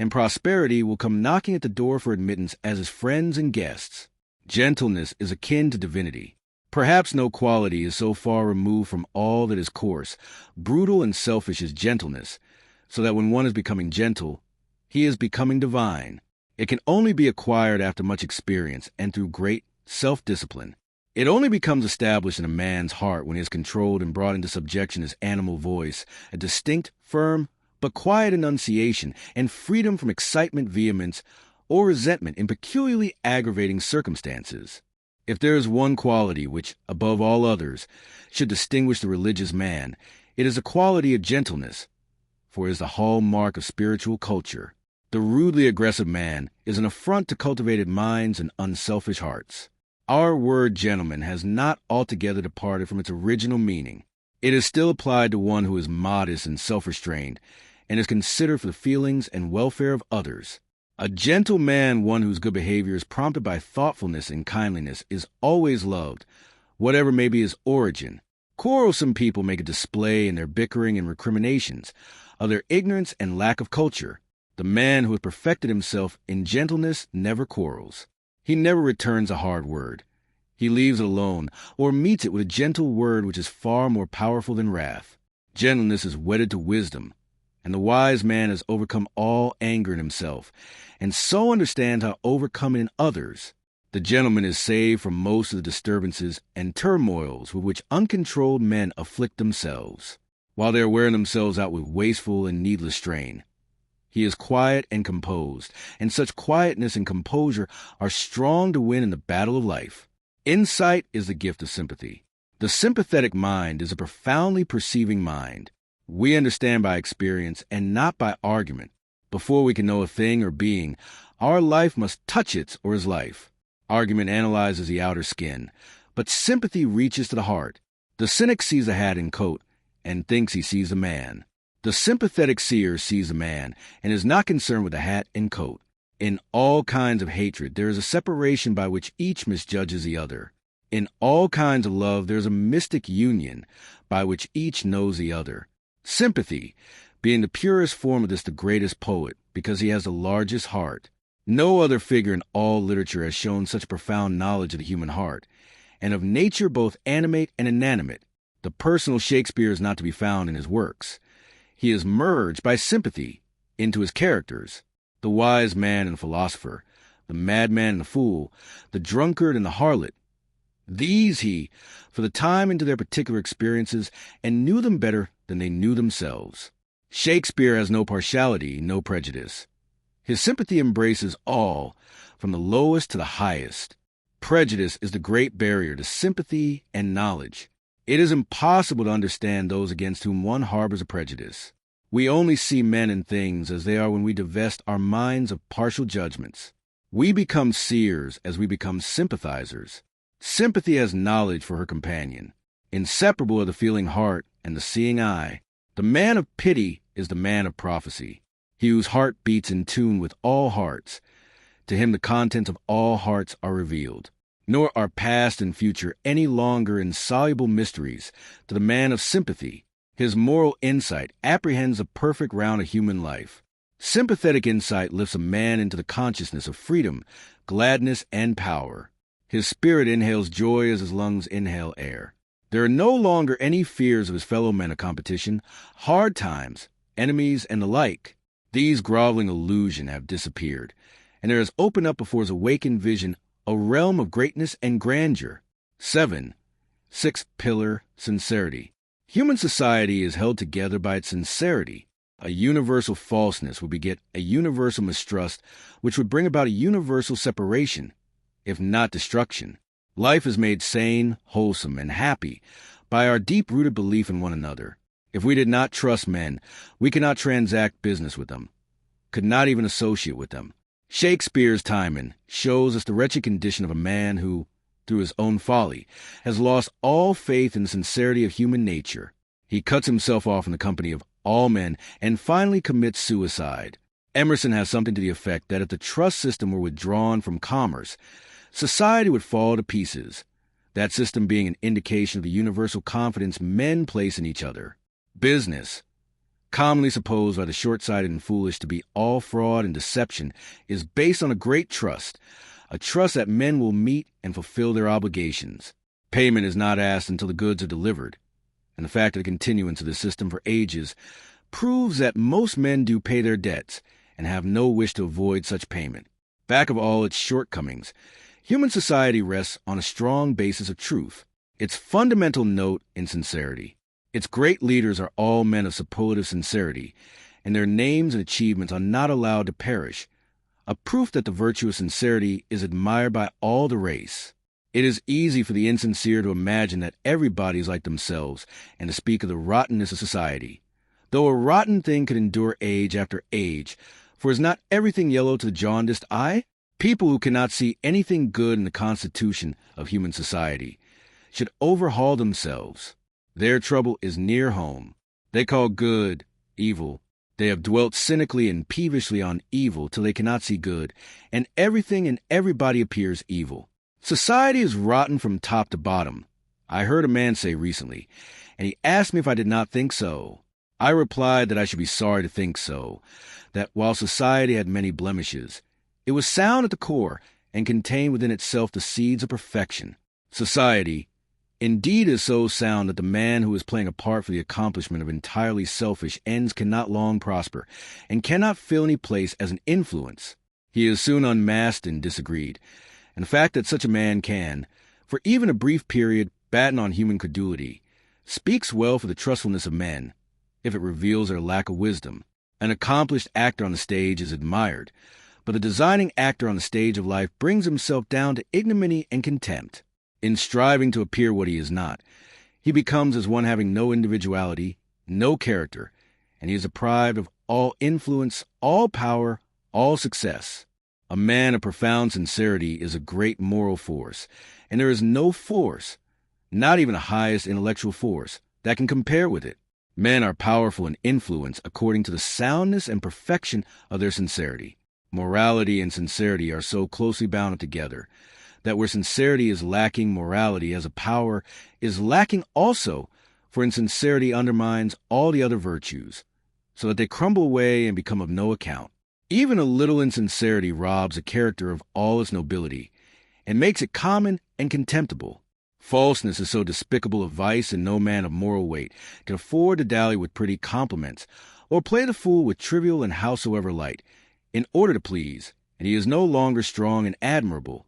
and prosperity will come knocking at the door for admittance as his friends and guests. Gentleness is akin to divinity. Perhaps no quality is so far removed from all that is coarse, brutal, and selfish as gentleness, so that when one is becoming gentle, he is becoming divine. It can only be acquired after much experience and through great self-discipline. It only becomes established in a man's heart when he has controlled and brought into subjection his animal voice, a distinct, firm, but quiet enunciation, and freedom from excitement, vehemence, or resentment in peculiarly aggravating circumstances. If there is one quality which, above all others, should distinguish the religious man, it is a quality of gentleness, for it is the hallmark of spiritual culture. The rudely aggressive man is an affront to cultivated minds and unselfish hearts. Our word gentleman has not altogether departed from its original meaning. It is still applied to one who is modest and self-restrained, and is considered for the feelings and welfare of others. A gentle man, one whose good behavior is prompted by thoughtfulness and kindliness, is always loved, whatever may be his origin. Quarrelsome people make a display in their bickering and recriminations of their ignorance and lack of culture. The man who has perfected himself in gentleness never quarrels. He never returns a hard word. He leaves it alone, or meets it with a gentle word which is far more powerful than wrath. Gentleness is wedded to wisdom, and the wise man has overcome all anger in himself, and so understands how to overcome it in others. The gentleman is saved from most of the disturbances and turmoils with which uncontrolled men afflict themselves, while they are wearing themselves out with wasteful and needless strain. He is quiet and composed, and such quietness and composure are strong to win in the battle of life. Insight is the gift of sympathy. The sympathetic mind is a profoundly perceiving mind. We understand by experience and not by argument. Before we can know a thing or being, our life must touch its or his life. Argument analyzes the outer skin, but sympathy reaches to the heart. The cynic sees a hat and coat and thinks he sees a man. The sympathetic seer sees a man and is not concerned with the hat and coat. In all kinds of hatred, there is a separation by which each misjudges the other. In all kinds of love, there is a mystic union by which each knows the other. Sympathy, being the purest form of this, the greatest poet, because he has the largest heart. No other figure in all literature has shown such profound knowledge of the human heart, and of nature both animate and inanimate. The personal Shakespeare is not to be found in his works. He is merged by sympathy into his characters. The wise man and the philosopher, the madman and the fool, the drunkard and the harlot. These he, for the time, into their particular experiences, and knew them better than they knew themselves. Shakespeare has no partiality, no prejudice. His sympathy embraces all, from the lowest to the highest. Prejudice is the great barrier to sympathy and knowledge. It is impossible to understand those against whom one harbors a prejudice. We only see men and things as they are when we divest our minds of partial judgments. We become seers as we become sympathizers. Sympathy has knowledge for her companion. Inseparable are the feeling heart and the seeing eye. The man of pity is the man of prophecy. He whose heart beats in tune with all hearts. To him the contents of all hearts are revealed. Nor are past and future any longer insoluble mysteries to the man of sympathy. His moral insight apprehends the perfect round of human life. Sympathetic insight lifts a man into the consciousness of freedom, gladness, and power. His spirit inhales joy as his lungs inhale air. There are no longer any fears of his fellow men of competition, hard times, enemies, and the like. These groveling illusions have disappeared, and there has opened up before his awakened vision a realm of greatness and grandeur. 7. Sixth pillar, sincerity. Human society is held together by its sincerity. A universal falseness would beget a universal mistrust, which would bring about a universal separation, if not destruction. Life is made sane, wholesome, and happy by our deep-rooted belief in one another. If we did not trust men, we could not transact business with them, could not even associate with them. Shakespeare's Timon shows us the wretched condition of a man who, through his own folly, has lost all faith in the sincerity of human nature. He cuts himself off in the company of all men and finally commits suicide. Emerson has something to the effect that if the trust system were withdrawn from commerce, society would fall to pieces, that system being an indication of the universal confidence men place in each other. Business, commonly supposed by the short-sighted and foolish to be all fraud and deception, is based on a great trust, a trust that men will meet and fulfill their obligations. Payment is not asked until the goods are delivered, and the fact of the continuance of the system for ages proves that most men do pay their debts and have no wish to avoid such payment. Back of all its shortcomings, human society rests on a strong basis of truth, its fundamental note in sincerity. Its great leaders are all men of superlative sincerity, and their names and achievements are not allowed to perish, a proof that the virtue of sincerity is admired by all the race. It is easy for the insincere to imagine that everybody is like themselves and to speak of the rottenness of society. Though a rotten thing could endure age after age, for is not everything yellow to the jaundiced eye? People who cannot see anything good in the constitution of human society should overhaul themselves. Their trouble is near home. They call good evil. They have dwelt cynically and peevishly on evil till they cannot see good, and everything and everybody appears evil. Society is rotten from top to bottom, I heard a man say recently, and he asked me if I did not think so. I replied that I should be sorry to think so, that while society had many blemishes, it was sound at the core and contained within itself the seeds of perfection. Society, indeed, is so sound that the man who is playing a part for the accomplishment of entirely selfish ends cannot long prosper, and cannot fill any place as an influence. He is soon unmasked and disagreed, and the fact that such a man can, for even a brief period, batten on human credulity, speaks well for the trustfulness of men, if it reveals their lack of wisdom. An accomplished actor on the stage is admired, but the designing actor on the stage of life brings himself down to ignominy and contempt. In striving to appear what he is not, he becomes as one having no individuality, no character, and he is deprived of all influence, all power, all success. A man of profound sincerity is a great moral force, and there is no force, not even the highest intellectual force, that can compare with it. Men are powerful in influence according to the soundness and perfection of their sincerity. Morality and sincerity are so closely bound together that where sincerity is lacking, morality as a power is lacking also, for insincerity undermines all the other virtues, so that they crumble away and become of no account. Even a little insincerity robs a character of all its nobility, and makes it common and contemptible. Falseness is so despicable a vice, and no man of moral weight can afford to dally with pretty compliments, or play the fool with trivial and howsoever light, in order to please, and he is no longer strong and admirable,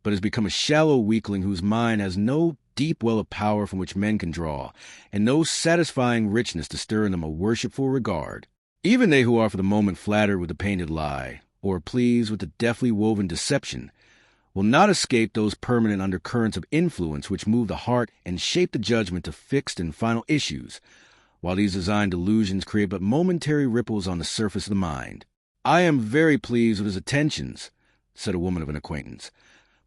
but has become a shallow weakling whose mind has no deep well of power from which men can draw, and no satisfying richness to stir in them a worshipful regard. Even they who are for the moment flattered with the painted lie, or pleased with the deftly woven deception, will not escape those permanent undercurrents of influence which move the heart and shape the judgment to fixed and final issues, while these designed delusions create but momentary ripples on the surface of the mind. "I am very pleased with his attentions," said a woman of an acquaintance,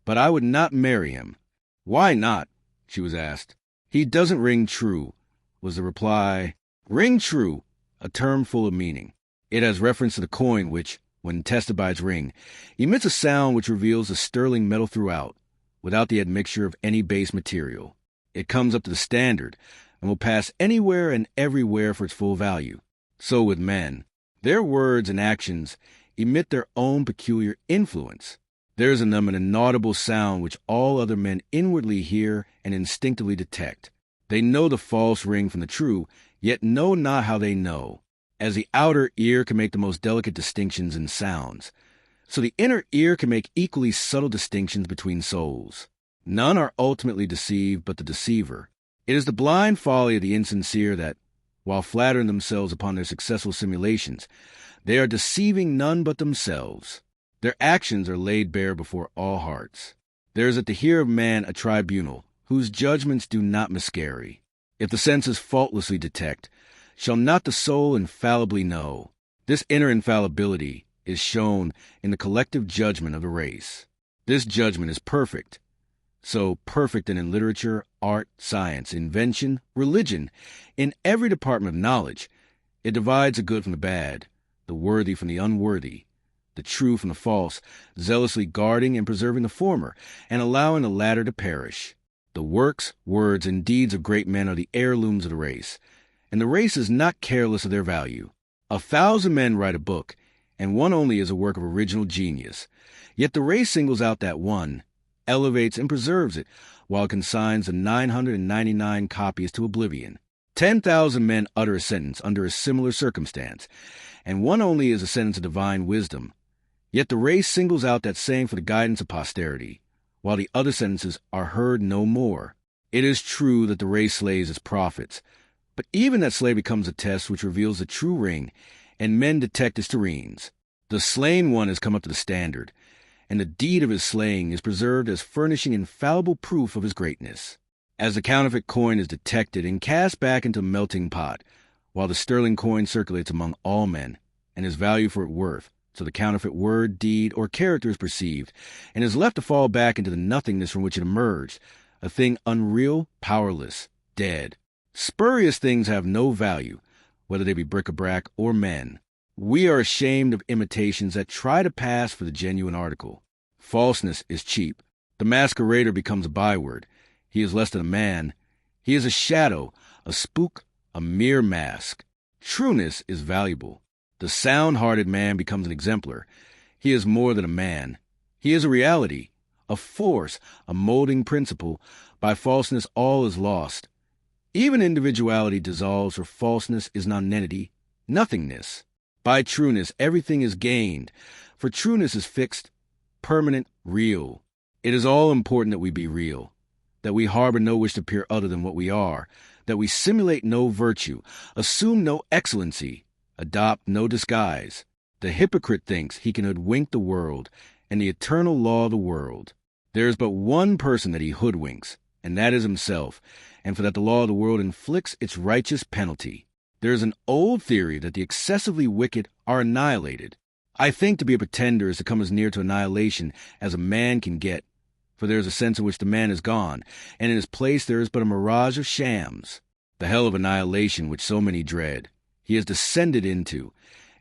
"but I would not marry him." "Why not?" she was asked. "He doesn't ring true," was the reply. Ring true, a term full of meaning. It has reference to the coin which, when tested by its ring, emits a sound which reveals the sterling metal throughout, without the admixture of any base material. It comes up to the standard, and will pass anywhere and everywhere for its full value. So with men. Their words and actions emit their own peculiar influence. There is in them an inaudible sound which all other men inwardly hear and instinctively detect. They know the false ring from the true, yet know not how they know. As the outer ear can make the most delicate distinctions in sounds, so the inner ear can make equally subtle distinctions between souls. None are ultimately deceived but the deceiver. It is the blind folly of the insincere that, while flattering themselves upon their successful simulations, they are deceiving none but themselves. Their actions are laid bare before all hearts. There is at the hear of man a tribunal, whose judgments do not miscarry. If the senses faultlessly detect, shall not the soul infallibly know? This inner infallibility is shown in the collective judgment of the race. This judgment is perfect. So perfect that in literature, art, science, invention, religion, in every department of knowledge, it divides the good from the bad, the worthy from the unworthy, the true from the false, zealously guarding and preserving the former, and allowing the latter to perish. The works, words, and deeds of great men are the heirlooms of the race, and the race is not careless of their value. 1,000 men write a book, and one only is a work of original genius. Yet the race singles out that one, elevates and preserves it, while it consigns the 999 copies to oblivion. 10,000 men utter a sentence under a similar circumstance, and one only is a sentence of divine wisdom. Yet the race singles out that saying for the guidance of posterity, while the other sentences are heard no more. It is true that the race slays its prophets, but even that slay becomes a test which reveals the true ring, and men detect its tureens. The slain one has come up to the standard, and the deed of his slaying is preserved as furnishing infallible proof of his greatness. As the counterfeit coin is detected and cast back into a melting pot, while the sterling coin circulates among all men, and is valued for its worth, so the counterfeit word, deed, or character is perceived, and is left to fall back into the nothingness from which it emerged, a thing unreal, powerless, dead. Spurious things have no value, whether they be bric-a-brac or men. We are ashamed of imitations that try to pass for the genuine article. Falseness is cheap. The masquerader becomes a byword. He is less than a man. He is a shadow, a spook, a mere mask. Trueness is valuable. The sound-hearted man becomes an exemplar. He is more than a man. He is a reality, a force, a molding principle. By falseness all is lost. Even individuality dissolves, for falseness is nonentity, nothingness. By trueness everything is gained, for trueness is fixed, permanent, real. It is all important that we be real, that we harbor no wish to appear other than what we are, that we simulate no virtue, assume no excellency, adopt no disguise. The hypocrite thinks he can hoodwink the world and the eternal law of the world. There is but one person that he hoodwinks, and that is himself, and for that the law of the world inflicts its righteous penalty. There is an old theory that the excessively wicked are annihilated. I think to be a pretender is to come as near to annihilation as a man can get, for there is a sense in which the man is gone, and in his place there is but a mirage of shams. The hell of annihilation which so many dread, he has descended into,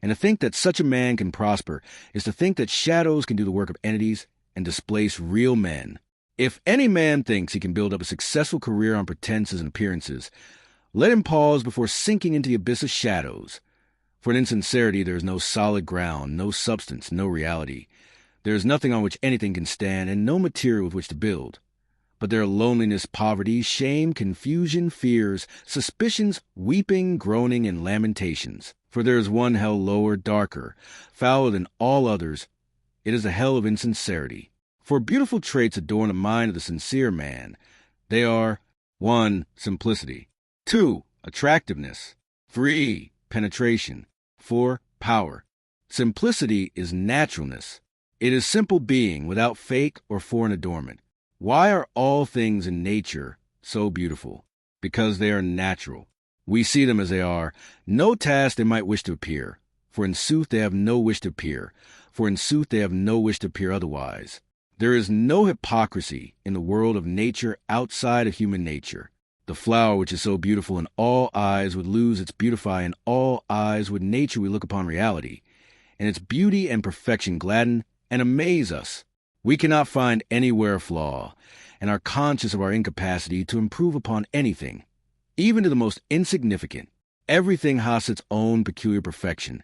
and to think that such a man can prosper is to think that shadows can do the work of entities and displace real men. If any man thinks he can build up a successful career on pretenses and appearances, let him pause before sinking into the abyss of shadows. For in insincerity there is no solid ground, no substance, no reality. There is nothing on which anything can stand, and no material with which to build. But there are loneliness, poverty, shame, confusion, fears, suspicions, weeping, groaning, and lamentations. For there is one hell lower, darker, fouler than all others. It is the hell of insincerity. For beautiful traits adorn the mind of the sincere man. They are 1. Simplicity. 2. Attractiveness. 3. Penetration. 4. Power. Simplicity is naturalness. It is simple being without fake or foreign adornment. Why are all things in nature so beautiful? Because they are natural. We see them as they are, no task they might wish to appear. For in sooth they have no wish to appear. For in sooth they have no wish to appear otherwise. There is no hypocrisy in the world of nature outside of human nature. The flower which is so beautiful in all eyes would lose its beautify in all eyes would nature we look upon reality, and its beauty and perfection gladden and amaze us. We cannot find anywhere a flaw, and are conscious of our incapacity to improve upon anything, even to the most insignificant. Everything has its own peculiar perfection,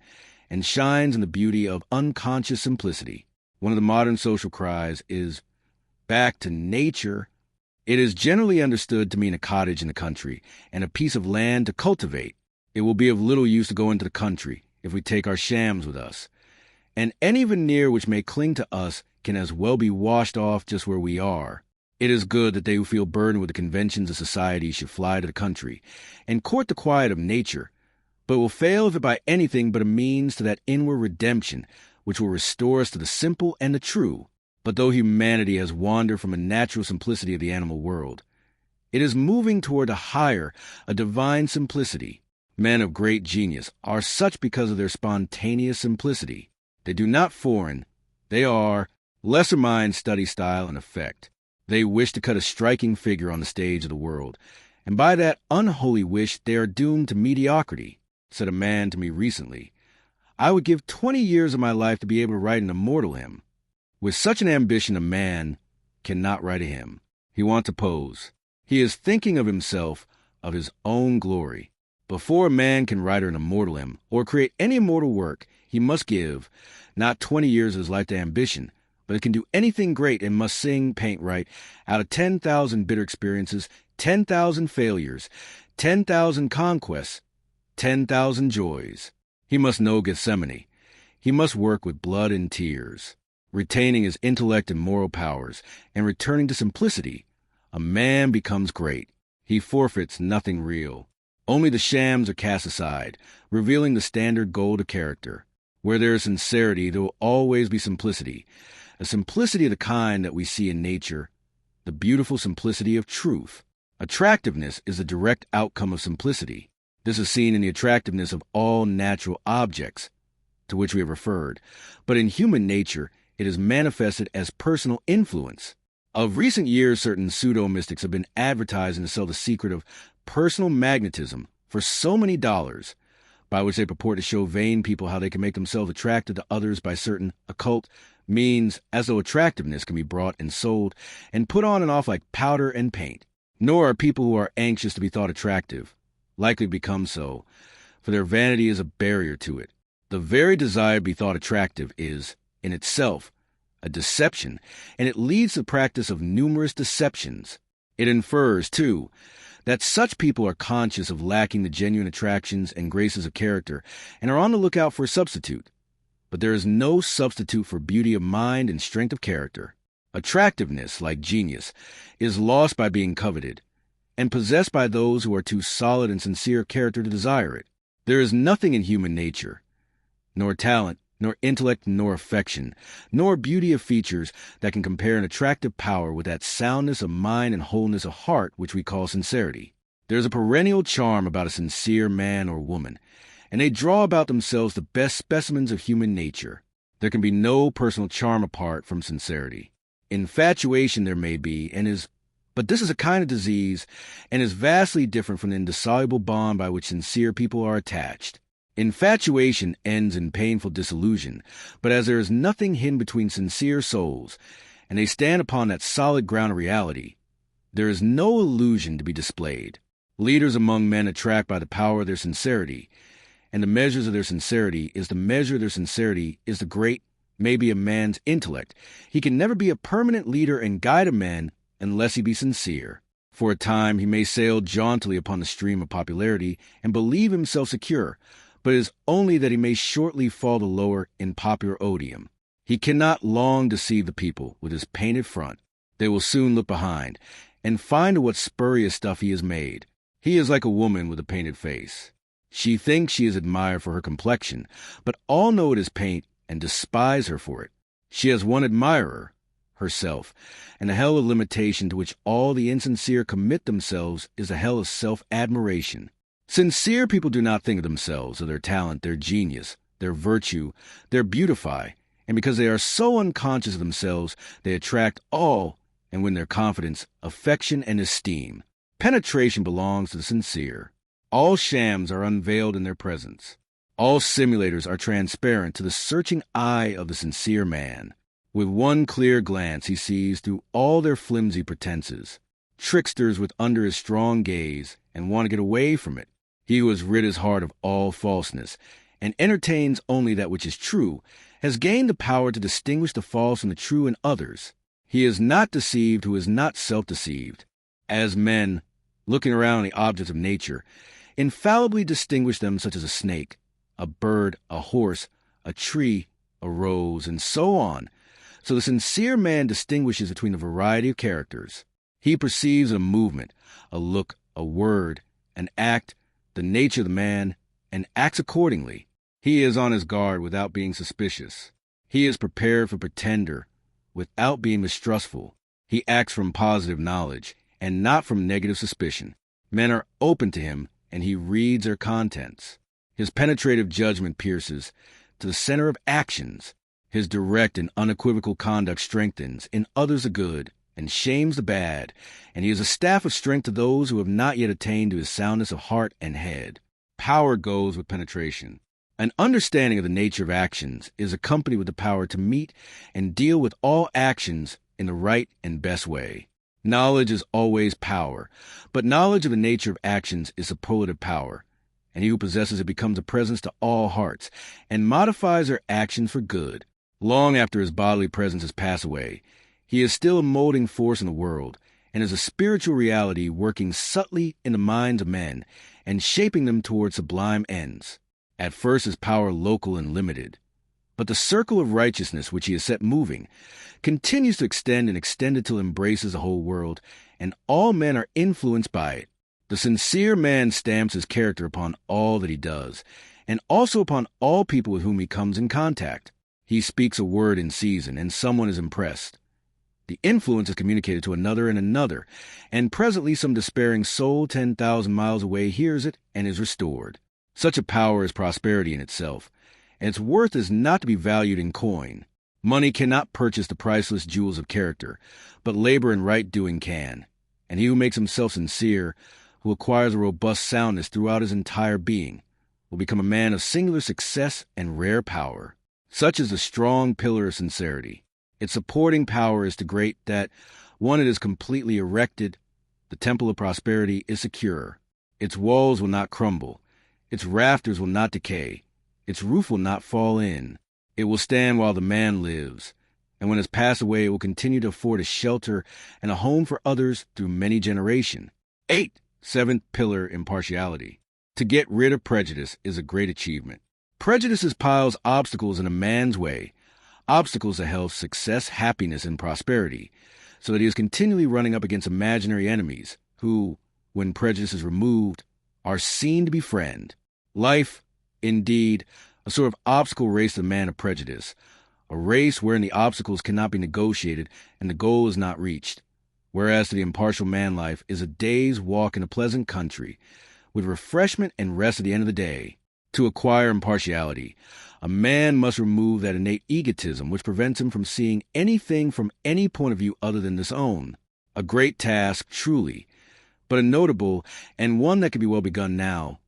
and shines in the beauty of unconscious simplicity. One of the modern social cries is, "Back to nature." It is generally understood to mean a cottage in the country, and a piece of land to cultivate. It will be of little use to go into the country if we take our shams with us, and any veneer which may cling to us can as well be washed off just where we are. It is good that they who feel burdened with the conventions of society should fly to the country, and court the quiet of nature, but will fail if it by anything but a means to that inward redemption which will restore us to the simple and the true. But though humanity has wandered from a natural simplicity of the animal world, it is moving toward a higher, a divine simplicity. Men of great genius are such because of their spontaneous simplicity. They do not foreign. They are. Lesser minds study style and effect. They wish to cut a striking figure on the stage of the world, and by that unholy wish they are doomed to mediocrity. Said a man to me recently, "I would give 20 years of my life to be able to write an immortal hymn." With such an ambition, a man cannot write a hymn. He wants to pose. He is thinking of himself, of his own glory. Before a man can write an immortal hymn or create any immortal work, he must give not 20 years of his life to ambition, but it can do anything great and must sing, paint, write out of 10,000 bitter experiences, 10,000 failures, 10,000 conquests, 10,000 joys. He must know Gethsemane. He must work with blood and tears, retaining his intellect and moral powers, and returning to simplicity. A man becomes great. He forfeits nothing real. Only the shams are cast aside, revealing the standard gold of character. Where there is sincerity, there will always be simplicity, a simplicity of the kind that we see in nature, the beautiful simplicity of truth. Attractiveness is a direct outcome of simplicity. This is seen in the attractiveness of all natural objects, to which we have referred, but in human nature it is manifested as personal influence. Of recent years, certain pseudo-mystics have been advertising to sell the secret of personal magnetism for so many dollars, by which they purport to show vain people how they can make themselves attractive to others by certain occult means, as though attractiveness can be bought and sold and put on and off like powder and paint. Nor are people who are anxious to be thought attractive likely to become so, for their vanity is a barrier to it. The very desire to be thought attractive is, in itself, a deception, and it leads to the practice of numerous deceptions. It infers, too, that such people are conscious of lacking the genuine attractions and graces of character and are on the lookout for a substitute. But there is no substitute for beauty of mind and strength of character. Attractiveness, like genius, is lost by being coveted, and possessed by those who are too solid and sincere character to desire it. There is nothing in human nature, nor talent, nor intellect, nor affection, nor beauty of features that can compare an attractive power with that soundness of mind and wholeness of heart which we call sincerity. There is a perennial charm about a sincere man or woman, and they draw about themselves the best specimens of human nature. There can be no personal charm apart from sincerity. Infatuation there may be, but this is a kind of disease, and is vastly different from the indissoluble bond by which sincere people are attached. Infatuation ends in painful disillusion, but as there is nothing hidden between sincere souls, and they stand upon that solid ground of reality, there is no illusion to be displayed. Leaders among men attract by the power of their sincerity, and the measures of their sincerity is the great, maybe a man's intellect. He can never be a permanent leader and guide of men unless he be sincere. For a time he may sail jauntily upon the stream of popularity and believe himself secure, but it is only that he may shortly fall the lower in popular odium. He cannot long deceive the people with his painted front. They will soon look behind, and find of what spurious stuff he is made. He is like a woman with a painted face. She thinks she is admired for her complexion, but all know it is paint and despise her for it. She has one admirer, herself, and the hell of limitation to which all the insincere commit themselves is a hell of self-admiration. Sincere people do not think of themselves, of their talent, their genius, their virtue, their beautify, and because they are so unconscious of themselves, they attract all, and win their confidence, affection, and esteem. Penetration belongs to the sincere. All shams are unveiled in their presence. All simulators are transparent to the searching eye of the sincere man. With one clear glance he sees through all their flimsy pretenses. Tricksters with under his strong gaze, and want to get away from it. He who has rid his heart of all falseness, and entertains only that which is true, has gained the power to distinguish the false and the true in others. He is not deceived who is not self-deceived. As men, looking around the objects of nature, infallibly distinguish them, such as a snake, a bird, a horse, a tree, a rose, and so on, so the sincere man distinguishes between a variety of characters. He perceives a movement, a look, a word, an act, the nature of the man, and acts accordingly. He is on his guard without being suspicious. He is prepared for pretender without being mistrustful. He acts from positive knowledge and not from negative suspicion. Men are open to him, and he reads their contents. His penetrative judgment pierces to the center of actions. His direct and unequivocal conduct strengthens in others the good and shames the bad, and he is a staff of strength to those who have not yet attained to his soundness of heart and head. Power goes with penetration. An understanding of the nature of actions is accompanied with the power to meet and deal with all actions in the right and best way. Knowledge is always power, but knowledge of the nature of actions is superlative power, and he who possesses it becomes a presence to all hearts, and modifies their actions for good. Long after his bodily presence has passed away, he is still a molding force in the world, and is a spiritual reality working subtly in the minds of men, and shaping them toward sublime ends. At first his power local and limited, but the circle of righteousness which he has set moving continues to extend and extend until it embraces the whole world, and all men are influenced by it. The sincere man stamps his character upon all that he does, and also upon all people with whom he comes in contact. He speaks a word in season, and someone is impressed. The influence is communicated to another and another, and presently some despairing soul 10,000 miles away hears it and is restored. Such a power is prosperity in itself, and its worth is not to be valued in coin. Money cannot purchase the priceless jewels of character, but labor and right-doing can. And he who makes himself sincere, who acquires a robust soundness throughout his entire being, will become a man of singular success and rare power. Such is the strong pillar of sincerity. Its supporting power is so great that, when it is completely erected, the temple of prosperity is secure. Its walls will not crumble. Its rafters will not decay. Its roof will not fall in. It will stand while the man lives, and when it has passed away, it will continue to afford a shelter and a home for others through many generations. 8. Seventh pillar, impartiality. To get rid of prejudice is a great achievement. Prejudice piles obstacles in a man's way, obstacles to health, success, happiness, and prosperity, so that he is continually running up against imaginary enemies who, when prejudice is removed, are seen to befriend. Life, indeed, a sort of obstacle race to the man of prejudice, a race wherein the obstacles cannot be negotiated and the goal is not reached, whereas to the impartial man life is a day's walk in a pleasant country, with refreshment and rest at the end of the day. To acquire impartiality, a man must remove that innate egotism which prevents him from seeing anything from any point of view other than his own. A great task, truly, but a notable and one that can be well begun now,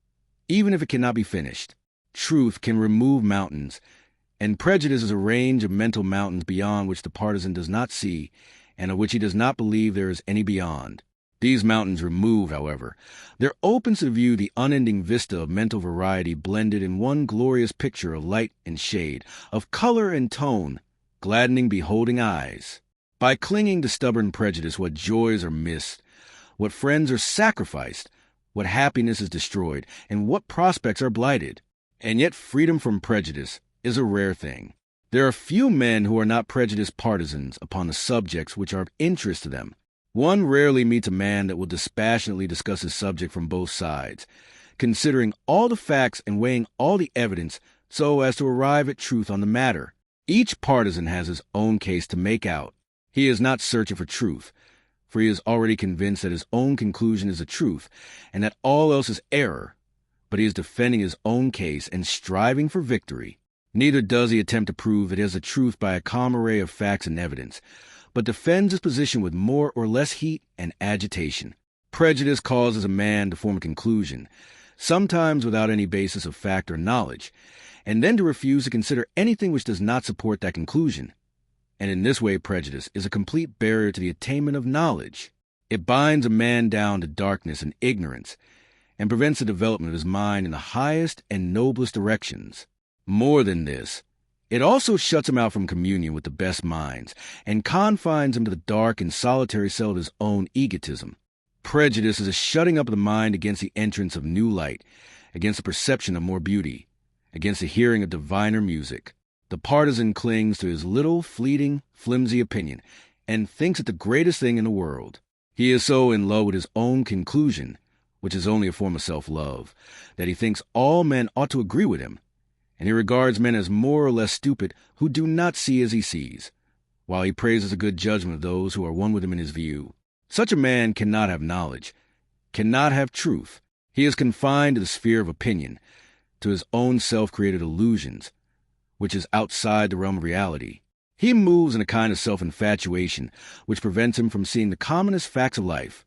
even if it cannot be finished. Truth can remove mountains, and prejudice is a range of mental mountains beyond which the partisan does not see, and of which he does not believe there is any beyond. These mountains removed, however, there opens to view the unending vista of mental variety blended in one glorious picture of light and shade, of color and tone, gladdening beholding eyes. By clinging to stubborn prejudice, what joys are missed, what friends are sacrificed, what happiness is destroyed, and what prospects are blighted. And yet freedom from prejudice is a rare thing. There are few men who are not prejudiced partisans upon the subjects which are of interest to them. One rarely meets a man that will dispassionately discuss his subject from both sides, considering all the facts and weighing all the evidence so as to arrive at truth on the matter. Each partisan has his own case to make out. He is not searching for truth, for he is already convinced that his own conclusion is the truth, and that all else is error, but he is defending his own case and striving for victory. Neither does he attempt to prove that he has the truth by a calm array of facts and evidence, but defends his position with more or less heat and agitation. Prejudice causes a man to form a conclusion, sometimes without any basis of fact or knowledge, and then to refuse to consider anything which does not support that conclusion. And in this way prejudice is a complete barrier to the attainment of knowledge. It binds a man down to darkness and ignorance, and prevents the development of his mind in the highest and noblest directions. More than this, it also shuts him out from communion with the best minds, and confines him to the dark and solitary cell of his own egotism. Prejudice is a shutting up of the mind against the entrance of new light, against the perception of more beauty, against the hearing of diviner music. The partisan clings to his little, fleeting, flimsy opinion, and thinks it the greatest thing in the world. He is so in love with his own conclusion, which is only a form of self-love, that he thinks all men ought to agree with him, and he regards men as more or less stupid who do not see as he sees, while he praises the good judgment of those who are one with him in his view. Such a man cannot have knowledge, cannot have truth. He is confined to the sphere of opinion, to his own self-created illusions, which is outside the realm of reality. He moves in a kind of self-infatuation which prevents him from seeing the commonest facts of life,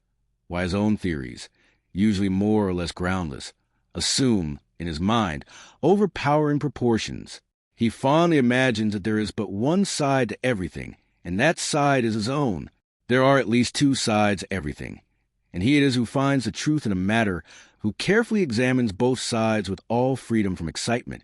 while his own theories, usually more or less groundless, assume, in his mind, overpowering proportions. He fondly imagines that there is but one side to everything, and that side is his own. There are at least two sides to everything, And he it is who finds the truth in a matter, who carefully examines both sides with all freedom from excitement,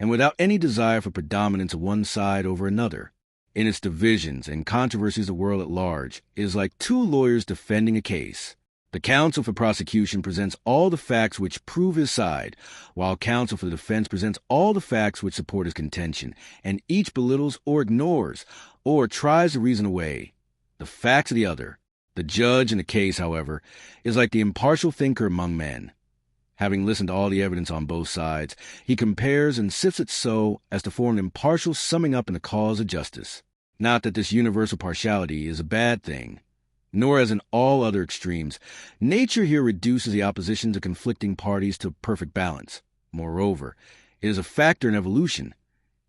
and without any desire for predominance of one side over another. In its divisions and controversies of the world at large, it is like two lawyers defending a case. The counsel for prosecution presents all the facts which prove his side, while counsel for the defense presents all the facts which support his contention, and each belittles or ignores, or tries to reason away, the facts of the other. The judge in the case, however, is like the impartial thinker among men. Having listened to all the evidence on both sides, he compares and sifts it so as to form an impartial summing up in the cause of justice. Not that this universal partiality is a bad thing, nor as in all other extremes. Nature here reduces the oppositions of conflicting parties to perfect balance. Moreover, it is a factor in evolution.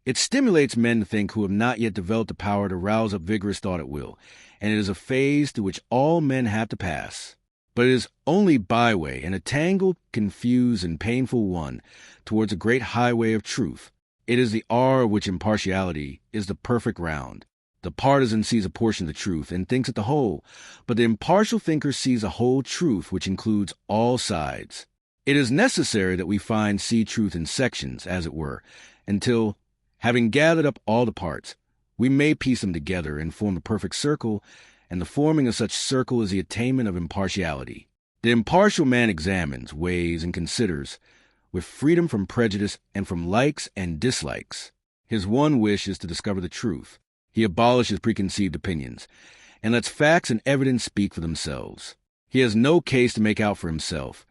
It stimulates men to think who have not yet developed the power to rouse up vigorous thought at will, and it is a phase through which all men have to pass. But it is only byway, and a tangled, confused, and painful one, towards a great highway of truth. It is the R which impartiality is the perfect round. The partisan sees a portion of the truth and thinks it the whole, but the impartial thinker sees a whole truth which includes all sides. It is necessary that we see truth in sections, as it were, until, having gathered up all the parts, we may piece them together and form a perfect circle, and the forming of such circle is the attainment of impartiality. The impartial man examines, weighs, and considers, with freedom from prejudice and from likes and dislikes. His one wish is to discover the truth. He abolishes preconceived opinions, and lets facts and evidence speak for themselves. He has no case to make out for himself,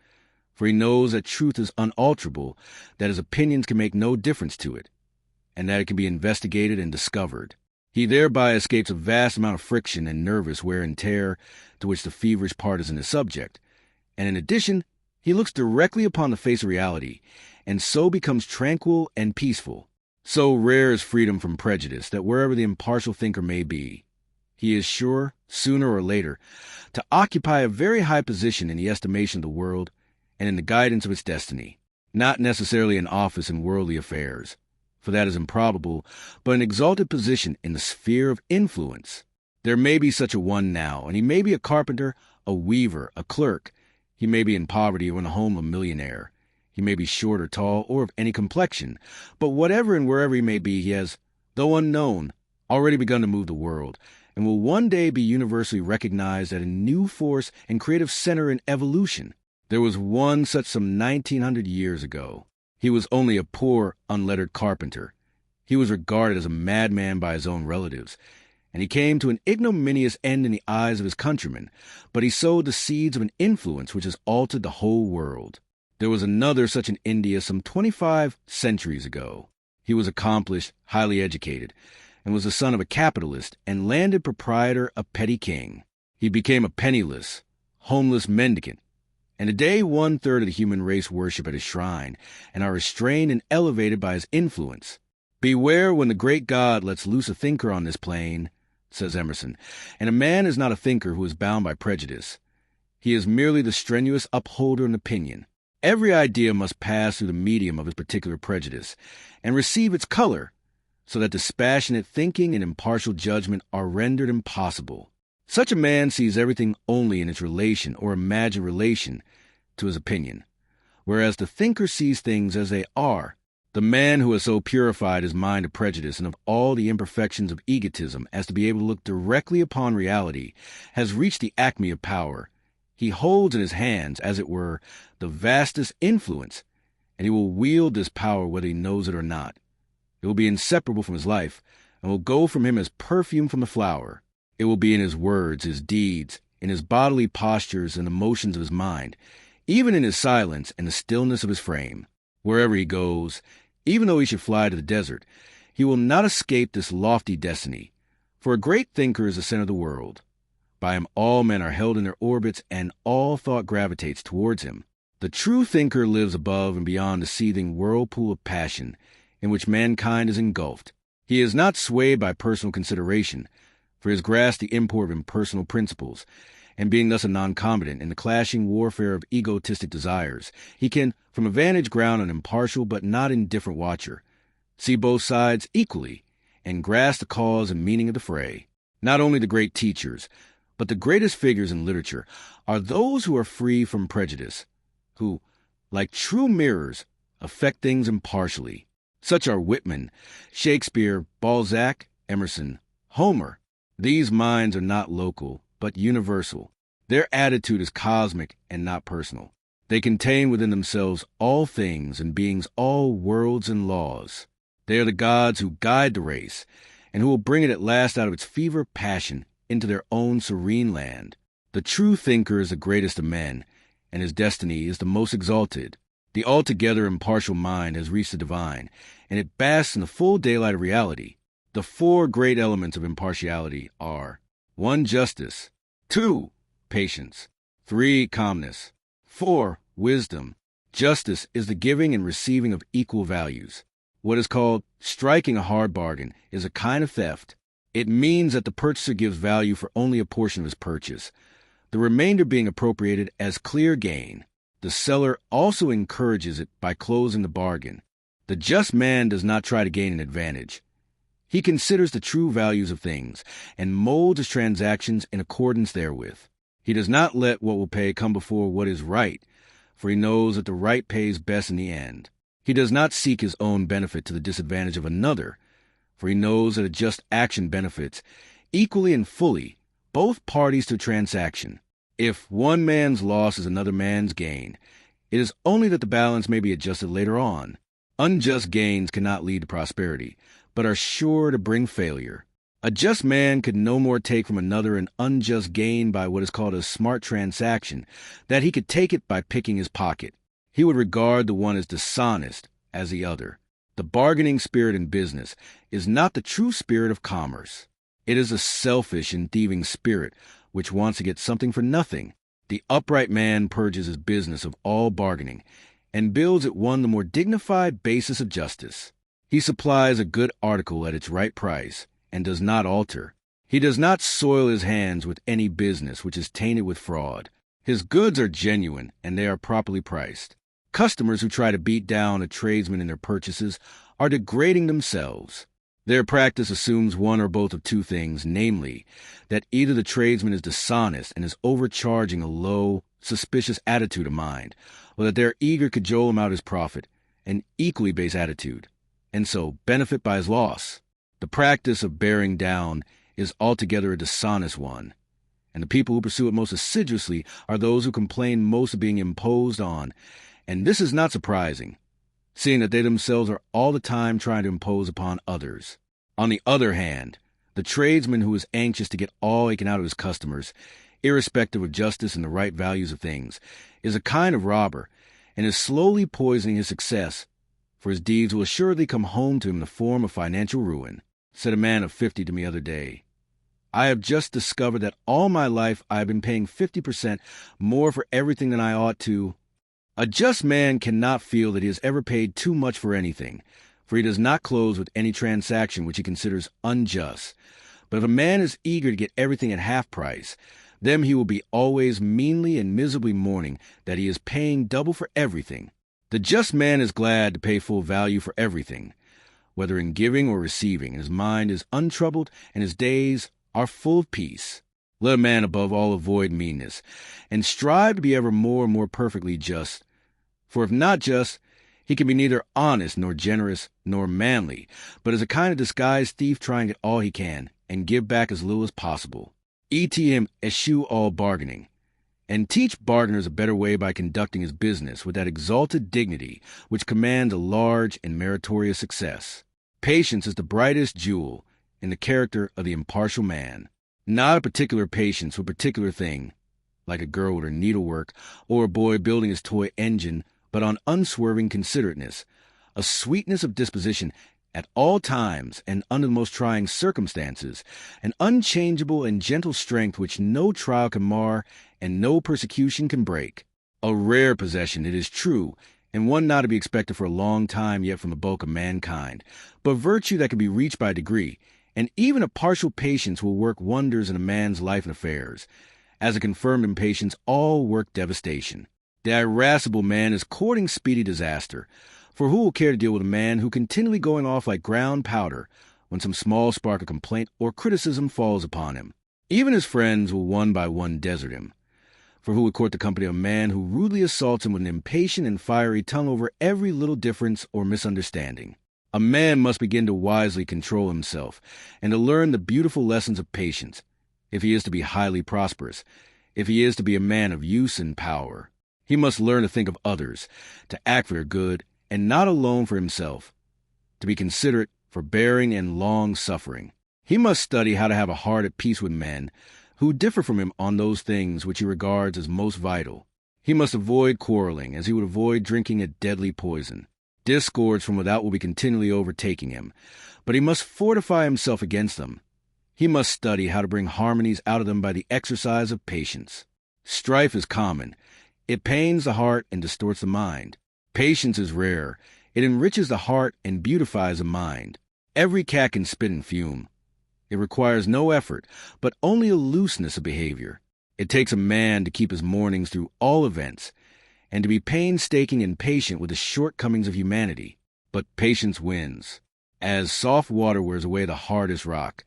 for he knows that truth is unalterable, that his opinions can make no difference to it, and that it can be investigated and discovered. He thereby escapes a vast amount of friction and nervous wear and tear to which the feverish partisan is subject, and in addition, he looks directly upon the face of reality, and so becomes tranquil and peaceful. So rare is freedom from prejudice that wherever the impartial thinker may be, he is sure, sooner or later, to occupy a very high position in the estimation of the world and in the guidance of its destiny. Not necessarily an office in worldly affairs, for that is improbable, but an exalted position in the sphere of influence. There may be such a one now, and he may be a carpenter, a weaver, a clerk. He may be in poverty or in the home of a millionaire. He may be short or tall or of any complexion, but whatever and wherever he may be, he has, though unknown, already begun to move the world, and will one day be universally recognized as a new force and creative center in evolution. There was one such some 1900 years ago. He was only a poor, unlettered carpenter. He was regarded as a madman by his own relatives, and he came to an ignominious end in the eyes of his countrymen, but he sowed the seeds of an influence which has altered the whole world. There was another such in India some 25 centuries ago. He was accomplished, highly educated, and was the son of a capitalist and landed proprietor, a petty king. He became a penniless, homeless mendicant, and today 1/3 of the human race worship at his shrine and are restrained and elevated by his influence. Beware when the great God lets loose a thinker on this plane, says Emerson, and a man is not a thinker who is bound by prejudice. He is merely the strenuous upholder of an opinion. Every idea must pass through the medium of its particular prejudice and receive its color, so that dispassionate thinking and impartial judgment are rendered impossible. Such a man sees everything only in its relation or imagined relation to his opinion, whereas the thinker sees things as they are. The man who has so purified his mind of prejudice and of all the imperfections of egotism as to be able to look directly upon reality has reached the acme of power. He holds in his hands, as it were, the vastest influence, and he will wield this power whether he knows it or not. It will be inseparable from his life, and will go from him as perfume from the flower. It will be in his words, his deeds, in his bodily postures and the motions of his mind, even in his silence and the stillness of his frame. Wherever he goes, even though he should fly to the desert, he will not escape this lofty destiny, for a great thinker is the center of the world. By him all men are held in their orbits, and all thought gravitates towards him. The true thinker lives above and beyond the seething whirlpool of passion in which mankind is engulfed. He is not swayed by personal consideration, for he has grasped the import of impersonal principles, and being thus a non-combatant in the clashing warfare of egotistic desires, he can, from a vantage ground an impartial but not indifferent watcher, see both sides equally, and grasp the cause and meaning of the fray. Not only the great teachers, But the greatest figures in literature are those who are free from prejudice, who, like true mirrors, affect things impartially. Such are Whitman, Shakespeare, Balzac, Emerson, Homer. These minds are not local, but universal. Their attitude is cosmic and not personal. They contain within themselves all things and beings, all worlds and laws. They are the gods who guide the race, and who will bring it at last out of its fever passion into their own serene land. The true thinker is the greatest of men, and his destiny is the most exalted. The altogether impartial mind has reached the divine, and it basks in the full daylight of reality. The four great elements of impartiality are 1. Justice, 2. Patience, 3. Calmness, 4. Wisdom. Justice is the giving and receiving of equal values. What is called striking a hard bargain is a kind of theft. It means that the purchaser gives value for only a portion of his purchase, the remainder being appropriated as clear gain. The seller also encourages it by closing the bargain. The just man does not try to gain an advantage. He considers the true values of things and molds his transactions in accordance therewith. He does not let what will pay come before what is right, for he knows that the right pays best in the end. He does not seek his own benefit to the disadvantage of another, for he knows that a just action benefits, equally and fully, both parties to a transaction. If one man's loss is another man's gain, it is only that the balance may be adjusted later on. Unjust gains cannot lead to prosperity, but are sure to bring failure. A just man could no more take from another an unjust gain by what is called a smart transaction, that he could take it by picking his pocket. He would regard the one as dishonest as the other. The bargaining spirit in business is not the true spirit of commerce. It is a selfish and thieving spirit which wants to get something for nothing. The upright man purges his business of all bargaining and builds it one the more dignified basis of justice. He supplies a good article at its right price and does not alter. He does not soil his hands with any business which is tainted with fraud. His goods are genuine and they are properly priced. Customers who try to beat down a tradesman in their purchases are degrading themselves. Their practice assumes one or both of two things, namely, that either the tradesman is dishonest and is overcharging a low, suspicious attitude of mind, or that they are eager to cajole him out his profit, an equally base attitude, and so benefit by his loss. The practice of bearing down is altogether a dishonest one, and the people who pursue it most assiduously are those who complain most of being imposed on, and this is not surprising, seeing that they themselves are all the time trying to impose upon others. On the other hand, the tradesman who is anxious to get all he can out of his customers, irrespective of justice and the right values of things, is a kind of robber, and is slowly poisoning his success, for his deeds will assuredly come home to him in the form of financial ruin. Said a man of 50 to me the other day, "I have just discovered that all my life I have been paying 50% more for everything than I ought to." A just man cannot feel that he has ever paid too much for anything, for he does not close with any transaction which he considers unjust. But if a man is eager to get everything at half price, then he will be always meanly and miserably mourning that he is paying double for everything. The just man is glad to pay full value for everything, whether in giving or receiving, and his mind is untroubled and his days are full of peace. Let a man above all avoid meanness, and strive to be ever more and more perfectly just. For if not just, he can be neither honest nor generous nor manly, but is a kind of disguised thief trying to get all he can, and give back as little as possible. E.T.M. eschew all bargaining, and teach bargainers a better way by conducting his business with that exalted dignity which commands a large and meritorious success. Patience is the brightest jewel in the character of the impartial man. Not a particular patience with a particular thing, like a girl with her needlework or a boy building his toy engine, but on unswerving considerateness, a sweetness of disposition at all times and under the most trying circumstances, an unchangeable and gentle strength which no trial can mar and no persecution can break. A rare possession, it is true, and one not to be expected for a long time yet from the bulk of mankind, but virtue that can be reached by degree, and even a partial patience will work wonders in a man's life and affairs. As a confirmed impatience, all work devastation. The irascible man is courting speedy disaster, for who will care to deal with a man who continually going off like ground powder when some small spark of complaint or criticism falls upon him? Even his friends will one by one desert him, for who would court the company of a man who rudely assaults him with an impatient and fiery tongue over every little difference or misunderstanding? A man must begin to wisely control himself and to learn the beautiful lessons of patience, if he is to be highly prosperous, if he is to be a man of use and power. He must learn to think of others, to act for their good, and not alone for himself, to be considerate, forbearing, and long-suffering. He must study how to have a heart at peace with men who differ from him on those things which he regards as most vital. He must avoid quarreling as he would avoid drinking a deadly poison. Discords from without will be continually overtaking him, but he must fortify himself against them. He must study how to bring harmonies out of them by the exercise of patience. Strife is common. It pains the heart and distorts the mind. Patience is rare. It enriches the heart and beautifies the mind. Every cat can spit and fume. It requires no effort, but only a looseness of behavior. It takes a man to keep his mornings through all events, and to be painstaking and patient with the shortcomings of humanity. But patience wins. As soft water wears away the hardest rock,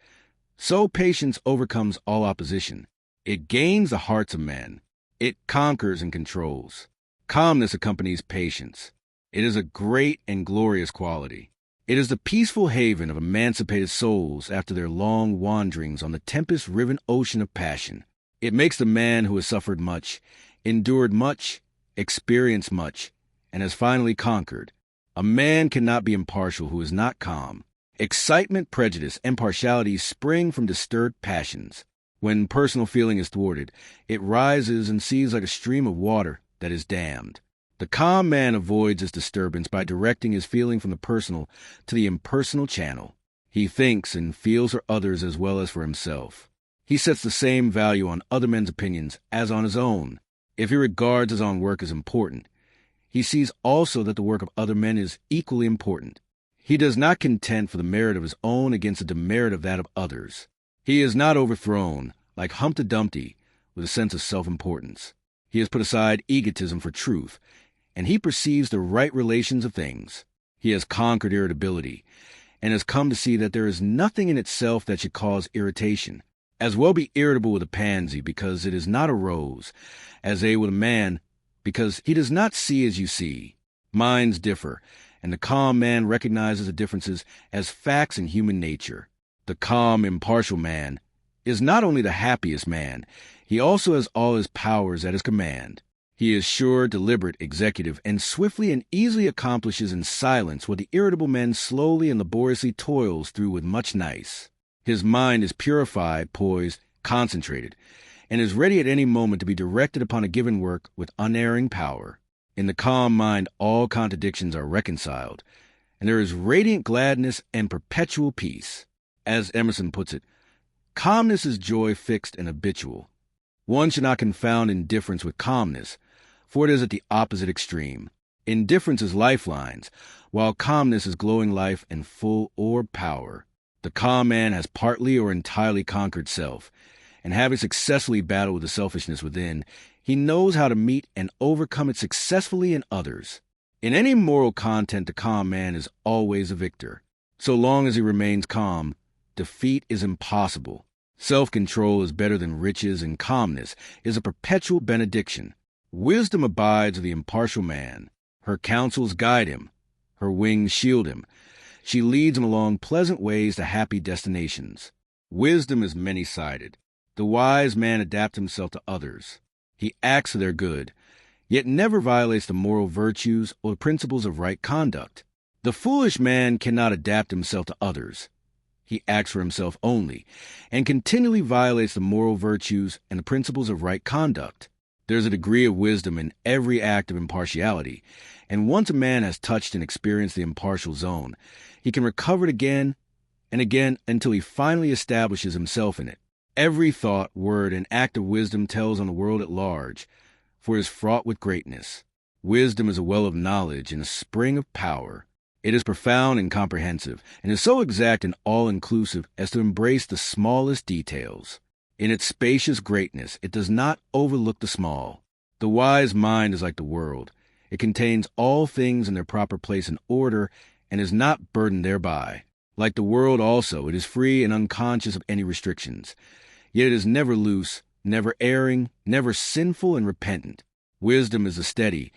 so patience overcomes all opposition. It gains the hearts of men. It conquers and controls. Calmness accompanies patience. It is a great and glorious quality. It is the peaceful haven of emancipated souls after their long wanderings on the tempest-riven ocean of passion. It makes the man who has suffered much, endured much, experienced much, and has finally conquered. A man cannot be impartial who is not calm. Excitement, prejudice, and partiality spring from disturbed passions. When personal feeling is thwarted, it rises and seethes like a stream of water that is dammed. The calm man avoids this disturbance by directing his feeling from the personal to the impersonal channel. He thinks and feels for others as well as for himself. He sets the same value on other men's opinions as on his own. If he regards his own work as important, he sees also that the work of other men is equally important. He does not contend for the merit of his own against the demerit of that of others. He is not overthrown, like Humpty Dumpty, with a sense of self-importance. He has put aside egotism for truth, and he perceives the right relations of things. He has conquered irritability, and has come to see that there is nothing in itself that should cause irritation. As well be irritable with a pansy, because it is not a rose, as with a man, because he does not see as you see. Minds differ, and the calm man recognizes the differences as facts in human nature. The calm, impartial man is not only the happiest man, he also has all his powers at his command. He is sure, deliberate, executive, and swiftly and easily accomplishes in silence what the irritable man slowly and laboriously toils through with much nice. His mind is purified, poised, concentrated, and is ready at any moment to be directed upon a given work with unerring power. In the calm mind, all contradictions are reconciled, and there is radiant gladness and perpetual peace. As Emerson puts it, calmness is joy fixed and habitual. One should not confound indifference with calmness, for it is at the opposite extreme. Indifference is lifelines, while calmness is glowing life and full orb power. The calm man has partly or entirely conquered self, and having successfully battled with the selfishness within, he knows how to meet and overcome it successfully in others. In any moral content, the calm man is always a victor. So long as he remains calm, defeat is impossible. Self-control is better than riches, and calmness is a perpetual benediction. Wisdom abides with the impartial man. Her counsels guide him. Her wings shield him. She leads him along pleasant ways to happy destinations. Wisdom is many-sided. The wise man adapts himself to others. He acts for their good, yet never violates the moral virtues or the principles of right conduct. The foolish man cannot adapt himself to others. He acts for himself only, and continually violates the moral virtues and the principles of right conduct. There is a degree of wisdom in every act of impartiality, and once a man has touched and experienced the impartial zone, he can recover it again and again until he finally establishes himself in it. Every thought, word, and act of wisdom tells on the world at large, for it is fraught with greatness. Wisdom is a well of knowledge and a spring of power. It is profound and comprehensive, and is so exact and all-inclusive as to embrace the smallest details. In its spacious greatness, it does not overlook the small. The wise mind is like the world. It contains all things in their proper place and order, and is not burdened thereby. Like the world also, it is free and unconscious of any restrictions. Yet it is never loose, never erring, never sinful and repentant. Wisdom is a steady,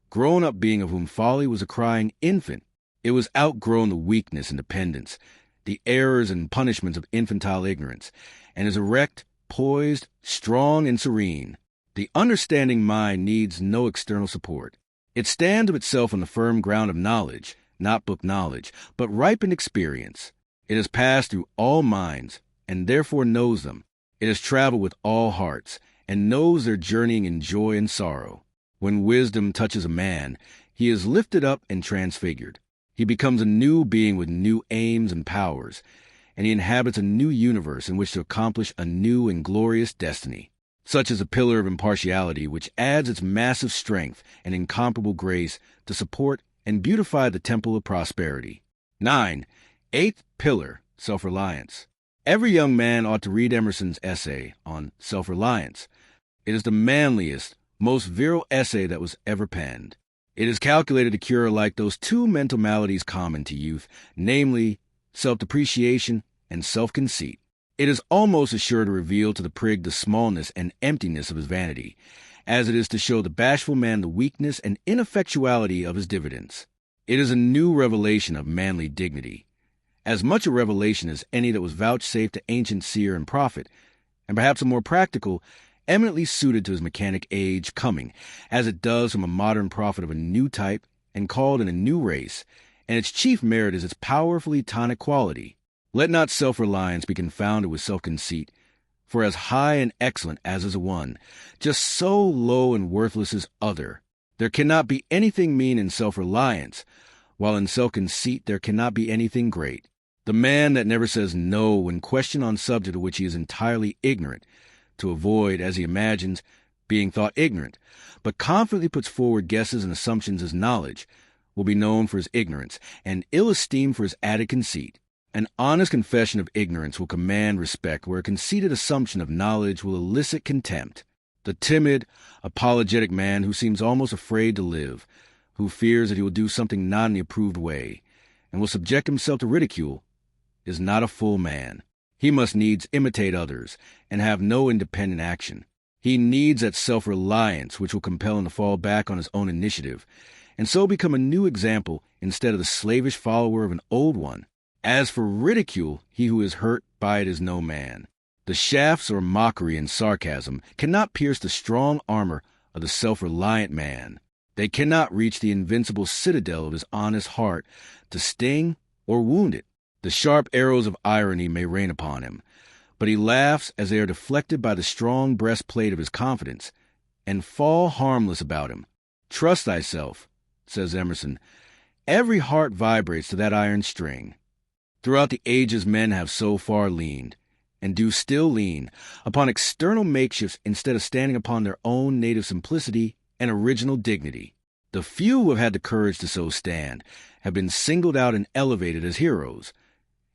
grown-up being of whom folly was a crying infant. It was outgrown the weakness and dependence, the errors and punishments of infantile ignorance, and is erect, poised, strong, and serene. The understanding mind needs no external support. It stands of itself on the firm ground of knowledge, not book knowledge, but ripened experience. It has passed through all minds, and therefore knows them. It has traveled with all hearts, and knows their journeying in joy and sorrow. When wisdom touches a man, he is lifted up and transfigured. He becomes a new being with new aims and powers, and he inhabits a new universe in which to accomplish a new and glorious destiny. Such is a pillar of impartiality which adds its massive strength and incomparable grace to support and beautify the temple of prosperity. 9. Eighth pillar, self-reliance. Every young man ought to read Emerson's essay on self-reliance. It is the manliest, most virile essay that was ever penned. It is calculated to cure alike those two mental maladies common to youth, namely self-depreciation and self-conceit. It is almost as sure to reveal to the prig the smallness and emptiness of his vanity, as it is to show the bashful man the weakness and ineffectuality of his diffidence. It is a new revelation of manly dignity, as much a revelation as any that was vouchsafed to ancient seer and prophet, and perhaps a more practical, eminently suited to his mechanic age coming, as it does from a modern prophet of a new type and called in a new race, and its chief merit is its powerfully tonic quality. Let not self-reliance be confounded with self-conceit, for as high and excellent as is one, just so low and worthless is other. There cannot be anything mean in self-reliance, while in self-conceit there cannot be anything great. The man that never says no when questioned on subject of which he is entirely ignorant, to avoid, as he imagines, being thought ignorant, but confidently puts forward guesses and assumptions as knowledge, will be known for his ignorance, and ill-esteemed for his added conceit. An honest confession of ignorance will command respect, where a conceited assumption of knowledge will elicit contempt. The timid, apologetic man who seems almost afraid to live, who fears that he will do something not in the approved way, and will subject himself to ridicule, is not a full man. He must needs imitate others, and have no independent action. He needs that self-reliance which will compel him to fall back on his own initiative, and so become a new example instead of the slavish follower of an old one. As for ridicule, he who is hurt by it is no man. The shafts or mockery and sarcasm cannot pierce the strong armor of the self-reliant man. They cannot reach the invincible citadel of his honest heart to sting or wound it. The sharp arrows of irony may rain upon him, but he laughs as they are deflected by the strong breastplate of his confidence, and fall harmless about him. Trust thyself, says Emerson. Every heart vibrates to that iron string. Throughout the ages men have so far leaned, and do still lean, upon external makeshifts instead of standing upon their own native simplicity and original dignity. The few who have had the courage to so stand have been singled out and elevated as heroes,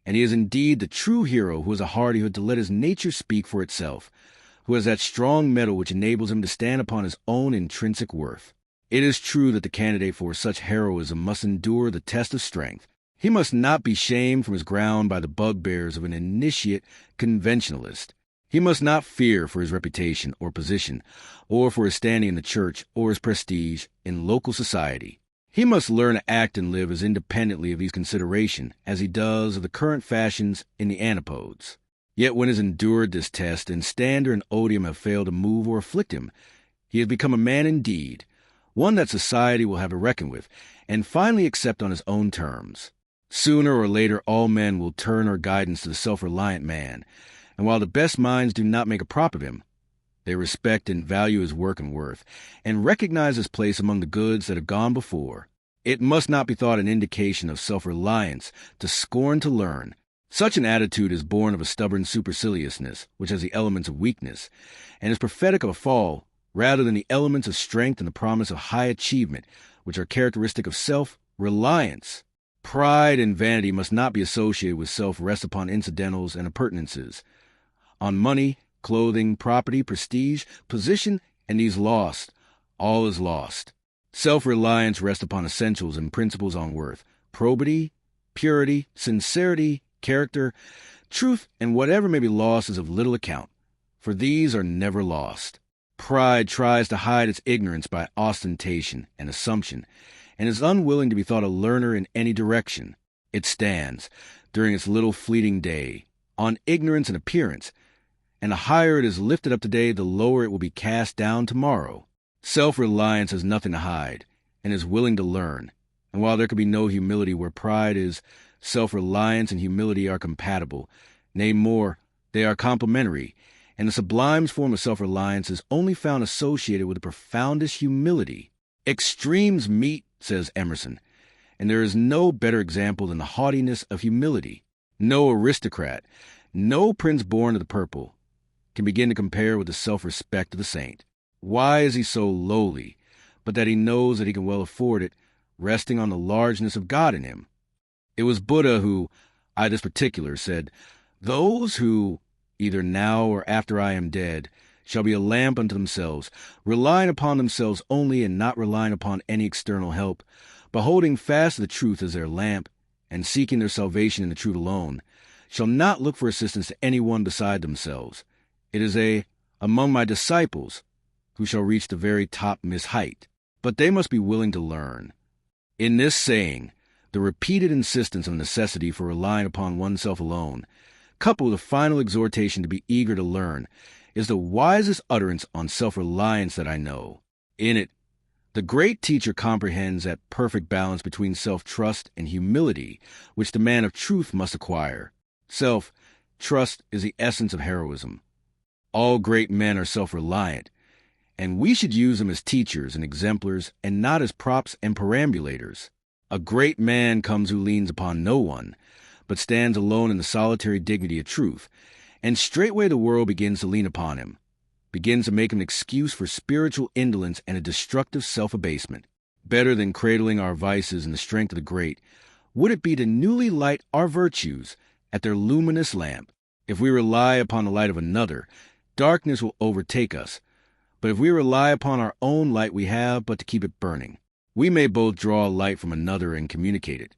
and he is indeed the true hero who has a hardihood to let his nature speak for itself, who has that strong metal which enables him to stand upon his own intrinsic worth. It is true that the candidate for such heroism must endure the test of strength. He must not be shamed from his ground by the bugbears of an initiate conventionalist. He must not fear for his reputation or position, or for his standing in the church or his prestige in local society. He must learn to act and live as independently of these considerations as he does of the current fashions in the antipodes. Yet when he has endured this test, and standard and odium have failed to move or afflict him, he has become a man indeed, one that society will have to reckon with, and finally accept on his own terms. Sooner or later all men will turn their guidance to the self-reliant man, and while the best minds do not make a prop of him, they respect and value his work and worth, and recognize his place among the goods that have gone before. It must not be thought an indication of self-reliance to scorn to learn. Such an attitude is born of a stubborn superciliousness, which has the elements of weakness, and is prophetic of a fall, rather than the elements of strength and the promise of high achievement, which are characteristic of self-reliance. Pride and vanity must not be associated with self-rest upon incidentals and appurtenances, on money, clothing, property, prestige, position, and these lost. All is lost. Self-reliance rests upon essentials and principles on worth, probity, purity, sincerity, character, truth, and whatever may be lost is of little account. for these are never lost. Pride tries to hide its ignorance by ostentation and assumption, and is unwilling to be thought a learner in any direction. It stands, during its little fleeting day, on ignorance and appearance, and the higher it is lifted up today, the lower it will be cast down tomorrow. Self-reliance has nothing to hide, and is willing to learn. And while there could be no humility where pride is, self-reliance and humility are compatible. Nay more, they are complementary, and the sublime form of self-reliance is only found associated with the profoundest humility. Extremes meet, says Emerson, and there is no better example than the haughtiness of humility. No aristocrat, no prince born of the purple, can begin to compare with the self-respect of the saint. Why is he so lowly, but that he knows that he can well afford it, resting on the largeness of God in him? It was Buddha who, I this particular, said, "Those who, either now or after I am dead, shall be a lamp unto themselves, relying upon themselves only and not relying upon any external help, but holding fast to the truth as their lamp, and seeking their salvation in the truth alone, shall not look for assistance to any one beside themselves. It is among my disciples, who shall reach the very topmost height. But they must be willing to learn." In this saying, the repeated insistence on necessity for relying upon oneself alone, coupled with a final exhortation to be eager to learn, is the wisest utterance on self-reliance that I know. In it, the great teacher comprehends that perfect balance between self-trust and humility, which the man of truth must acquire. Self-trust is the essence of heroism. All great men are self-reliant, and we should use them as teachers and exemplars and not as props and perambulators. A great man comes who leans upon no one, but stands alone in the solitary dignity of truth, and straightway the world begins to lean upon him, begins to make him an excuse for spiritual indolence and a destructive self-abasement. Better than cradling our vices in the strength of the great, would it be to newly light our virtues at their luminous lamp. If we rely upon the light of another, darkness will overtake us, but if we rely upon our own light, we have but to keep it burning. We may both draw light from another and communicate it,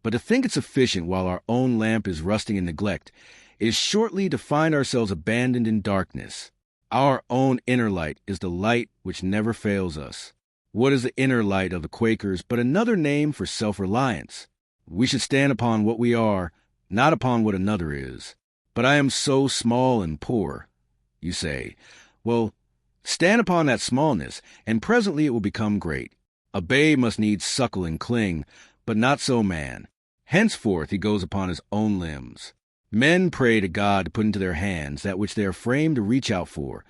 but to think it sufficient while our own lamp is rusting in neglect is shortly to find ourselves abandoned in darkness. Our own inner light is the light which never fails us. What is the inner light of the Quakers but another name for self-reliance? We should stand upon what we are, not upon what another is. But I am so small and poor, you say. Well, stand upon that smallness, and presently it will become great. A babe must needs suckle and cling, but not so man. Henceforth he goes upon his own limbs. Men pray to God to put into their hands that which they are framed to reach out for,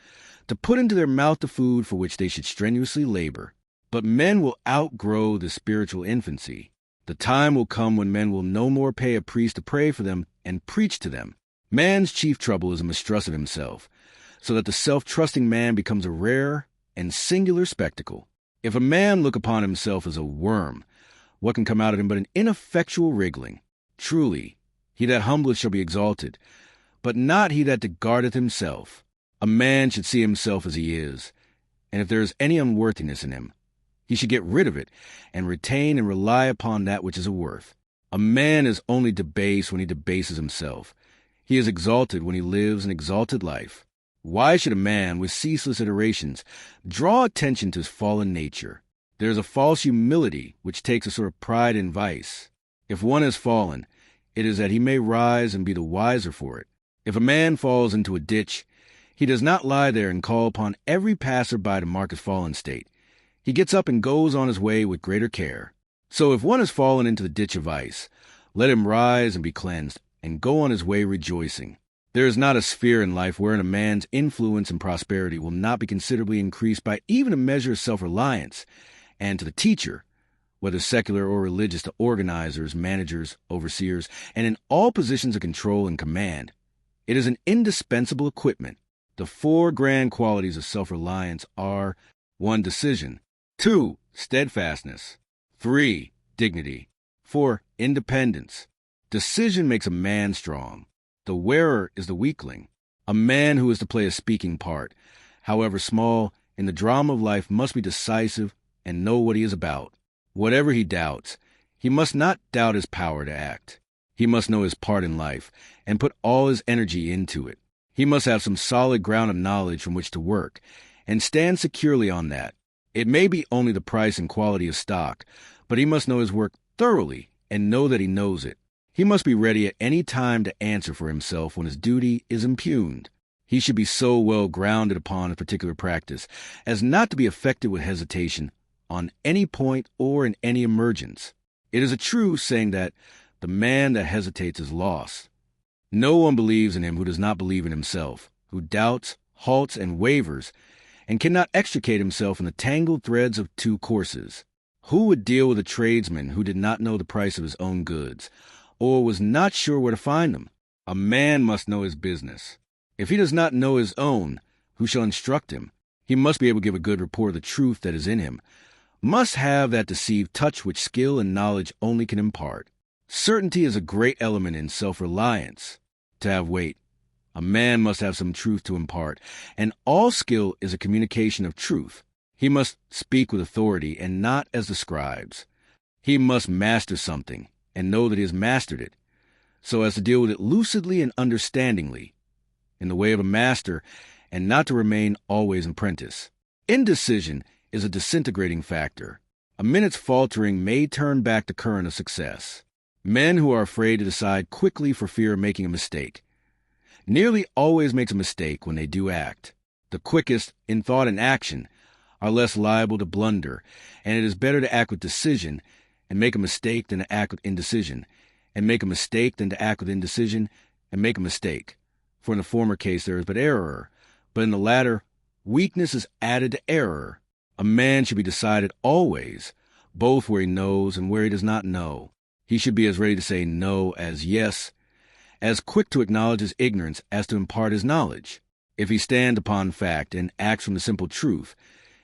to put into their mouth the food for which they should strenuously labor. But men will outgrow the spiritual infancy. The time will come when men will no more pay a priest to pray for them and preach to them. Man's chief trouble is a mistrust of himself, so that the self-trusting man becomes a rare and singular spectacle. If a man look upon himself as a worm, what can come out of him but an ineffectual wriggling? Truly, he that humbleth shall be exalted, but not he that regardeth himself. A man should see himself as he is, and if there is any unworthiness in him, he should get rid of it, and retain and rely upon that which is a worth. A man is only debased when he debases himself. He is exalted when he lives an exalted life. Why should a man, with ceaseless iterations, draw attention to his fallen nature? There is a false humility which takes a sort of pride in vice. If one has fallen, it is that he may rise and be the wiser for it. If a man falls into a ditch, he does not lie there and call upon every passer-by to mark his fallen state. He gets up and goes on his way with greater care. So if one has fallen into the ditch of vice, let him rise and be cleansed, and go on his way rejoicing. There is not a sphere in life wherein a man's influence and prosperity will not be considerably increased by even a measure of self-reliance, and to the teacher, whether secular or religious, to organizers, managers, overseers, and in all positions of control and command, it is an indispensable equipment. The four grand qualities of self-reliance are: 1. Decision. 2. Steadfastness. 3. Dignity. 4. Independence. Decision makes a man strong. The wearer is the weakling. A man who is to play a speaking part, however small, in the drama of life must be decisive and know what he is about. Whatever he doubts, he must not doubt his power to act. He must know his part in life and put all his energy into it. He must have some solid ground of knowledge from which to work, and stand securely on that. It may be only the price and quality of stock, but he must know his work thoroughly and know that he knows it. He must be ready at any time to answer for himself when his duty is impugned. He should be so well grounded upon a particular practice as not to be affected with hesitation on any point or in any emergence. It is a true saying that the man that hesitates is lost. No one believes in him who does not believe in himself, who doubts, halts, and wavers, and cannot extricate himself in the tangled threads of two courses. Who would deal with a tradesman who did not know the price of his own goods, or was not sure where to find them? A man must know his business. If he does not know his own, who shall instruct him? He must be able to give a good report of the truth that is in him, must have that deceived touch which skill and knowledge only can impart. Certainty is a great element in self-reliance. To have weight, a man must have some truth to impart, and all skill is a communication of truth. He must speak with authority and not as the scribes. He must master something and know that he has mastered it, so as to deal with it lucidly and understandingly, in the way of a master, and not to remain always an apprentice. Indecision is a disintegrating factor. A minute's faltering may turn back the current of success. Men who are afraid to decide quickly for fear of making a mistake nearly always makes a mistake when they do act. The quickest, in thought and action, are less liable to blunder, and it is better to act with decision and make a mistake than to act with indecision, and make a mistake than to act with indecision and make a mistake. For in the former case there is but error, but in the latter, weakness is added to error. A man should be decided always, both where he knows and where he does not know. He should be as ready to say no as yes, as quick to acknowledge his ignorance as to impart his knowledge. If he stand upon fact and acts from the simple truth,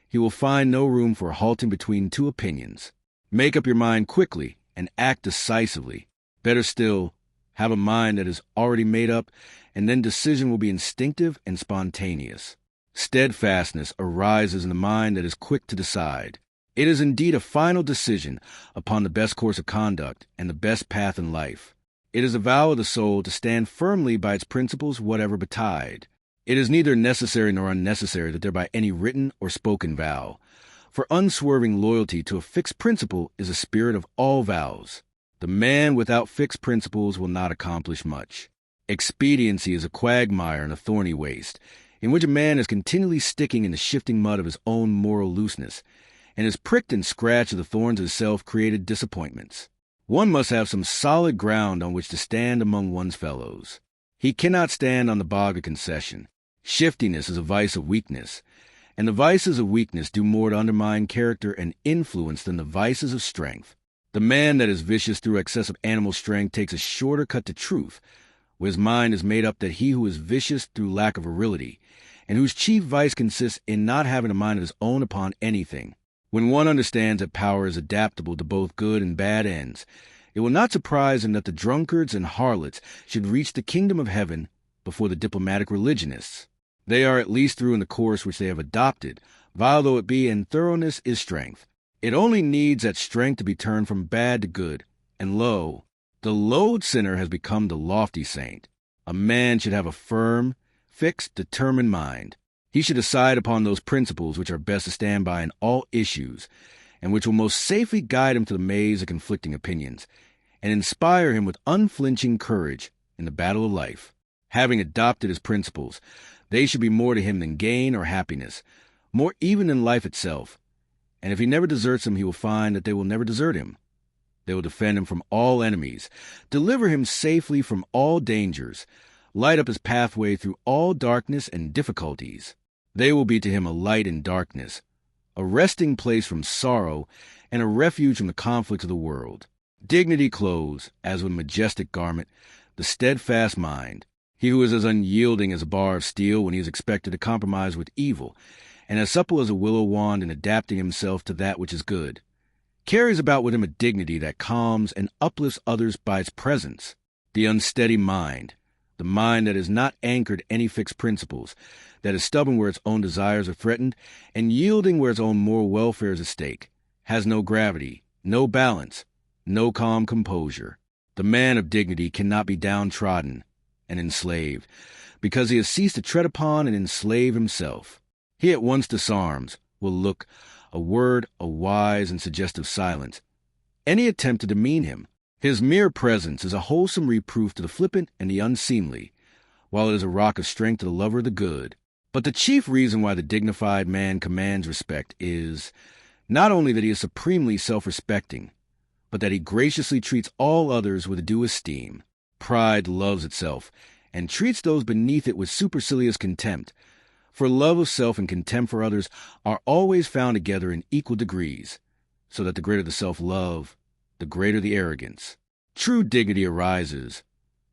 he will find no room for halting between two opinions. Make up your mind quickly and act decisively. Better still, have a mind that is already made up, and then decision will be instinctive and spontaneous. Steadfastness arises in the mind that is quick to decide. It is indeed a final decision upon the best course of conduct and the best path in life. It is a vow of the soul to stand firmly by its principles whatever betide. It is neither necessary nor unnecessary that there be any written or spoken vow, for unswerving loyalty to a fixed principle is a spirit of all vows. The man without fixed principles will not accomplish much. Expediency is a quagmire and a thorny waste, in which a man is continually sticking in the shifting mud of his own moral looseness, and is pricked and scratched with the thorns of his self-created disappointments. One must have some solid ground on which to stand among one's fellows. He cannot stand on the bog of concession. Shiftiness is a vice of weakness, and the vices of weakness do more to undermine character and influence than the vices of strength. The man that is vicious through excessive animal strength takes a shorter cut to truth, where his mind is made up that he who is vicious through lack of virility, and whose chief vice consists in not having a mind of his own upon anything. When one understands that power is adaptable to both good and bad ends, it will not surprise him that the drunkards and harlots should reach the kingdom of heaven before the diplomatic religionists. They are at least through in the course which they have adopted, vile though it be, and thoroughness is strength. It only needs that strength to be turned from bad to good, and lo, the low sinner has become the lofty saint. A man should have a firm, fixed, determined mind. He should decide upon those principles which are best to stand by in all issues, and which will most safely guide him through the maze of conflicting opinions, and inspire him with unflinching courage in the battle of life. Having adopted his principles, they should be more to him than gain or happiness, more even than life itself. And if he never deserts them, he will find that they will never desert him. They will defend him from all enemies, deliver him safely from all dangers, light up his pathway through all darkness and difficulties. They will be to him a light in darkness, a resting place from sorrow, and a refuge from the conflicts of the world. Dignity clothes, as with a majestic garment, the steadfast mind. He who is as unyielding as a bar of steel when he is expected to compromise with evil, and as supple as a willow wand in adapting himself to that which is good, carries about with him a dignity that calms and uplifts others by its presence. The unsteady mind, the mind that is not anchored any fixed principles, that is stubborn where its own desires are threatened, and yielding where its own moral welfare is at stake, has no gravity, no balance, no calm composure. The man of dignity cannot be downtrodden, and enslaved, because he has ceased to tread upon and enslave himself. He at once disarms, will look, a word, a wise and suggestive silence, any attempt to demean him. His mere presence is a wholesome reproof to the flippant and the unseemly, while it is a rock of strength to the lover of the good. But the chief reason why the dignified man commands respect is not only that he is supremely self-respecting, but that he graciously treats all others with due esteem. Pride loves itself, and treats those beneath it with supercilious contempt, for love of self and contempt for others are always found together in equal degrees, so that the greater the self-love, the greater the arrogance. True dignity arises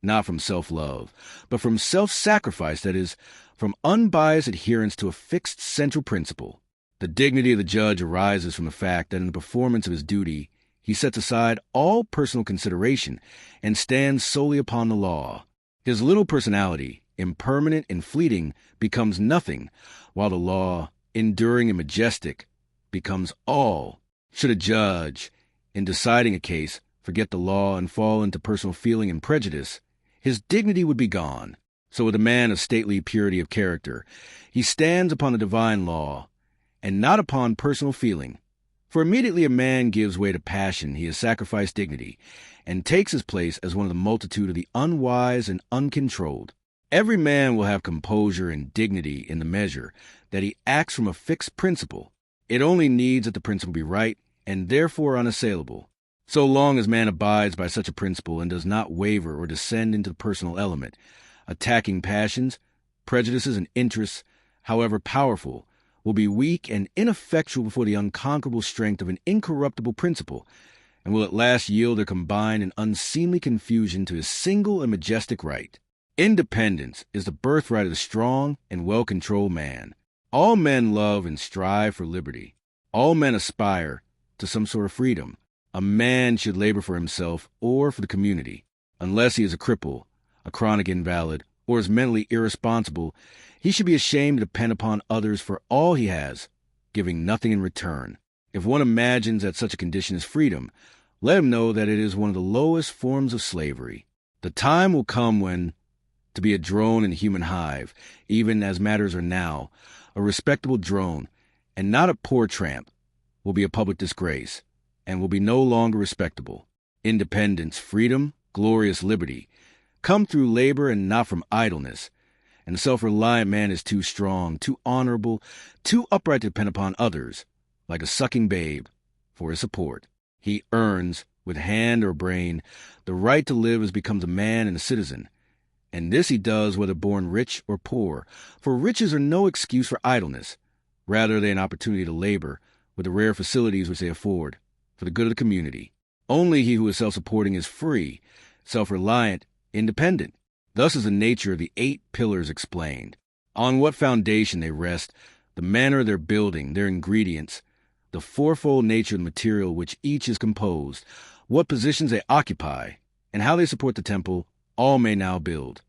not from self-love, but from self-sacrifice, that is, from unbiased adherence to a fixed central principle. The dignity of the judge arises from the fact that in the performance of his duty, he sets aside all personal consideration and stands solely upon the law. His little personality, impermanent and fleeting, becomes nothing, while the law, enduring and majestic, becomes all. Should a judge, in deciding a case, forget the law and fall into personal feeling and prejudice, his dignity would be gone. So with a man of stately purity of character, he stands upon the divine law, and not upon personal feeling. For immediately a man gives way to passion, he has sacrificed dignity, and takes his place as one of the multitude of the unwise and uncontrolled. Every man will have composure and dignity in the measure that he acts from a fixed principle. It only needs that the principle be right, and therefore unassailable. So long as man abides by such a principle and does not waver or descend into the personal element, attacking passions, prejudices, and interests, however powerful, will be weak and ineffectual before the unconquerable strength of an incorruptible principle, and will at last yield their combined and unseemly confusion to his single and majestic right. Independence is the birthright of the strong and well-controlled man. All men love and strive for liberty. All men aspire to some sort of freedom. A man should labor for himself or for the community. Unless he is a cripple, a chronic invalid, or is mentally irresponsible, he should be ashamed to depend upon others for all he has, giving nothing in return. If one imagines that such a condition is freedom, let him know that it is one of the lowest forms of slavery. The time will come when, to be a drone in a human hive, even as matters are now, a respectable drone, and not a poor tramp, will be a public disgrace, and will be no longer respectable. Independence, freedom, glorious liberty, come through labor and not from idleness, and the self-reliant man is too strong, too honorable, too upright to depend upon others, like a sucking babe, for his support. He earns, with hand or brain, the right to live as becomes a man and a citizen, and this he does whether born rich or poor, for riches are no excuse for idleness. Rather, they are an opportunity to labor, with the rare facilities which they afford, for the good of the community. Only he who is self-supporting is free, self-reliant, independent. Thus is the nature of the 8 pillars explained. On what foundation they rest, the manner of their building, their ingredients, the fourfold nature of the material which each is composed, what positions they occupy, and how they support the temple, all may now build.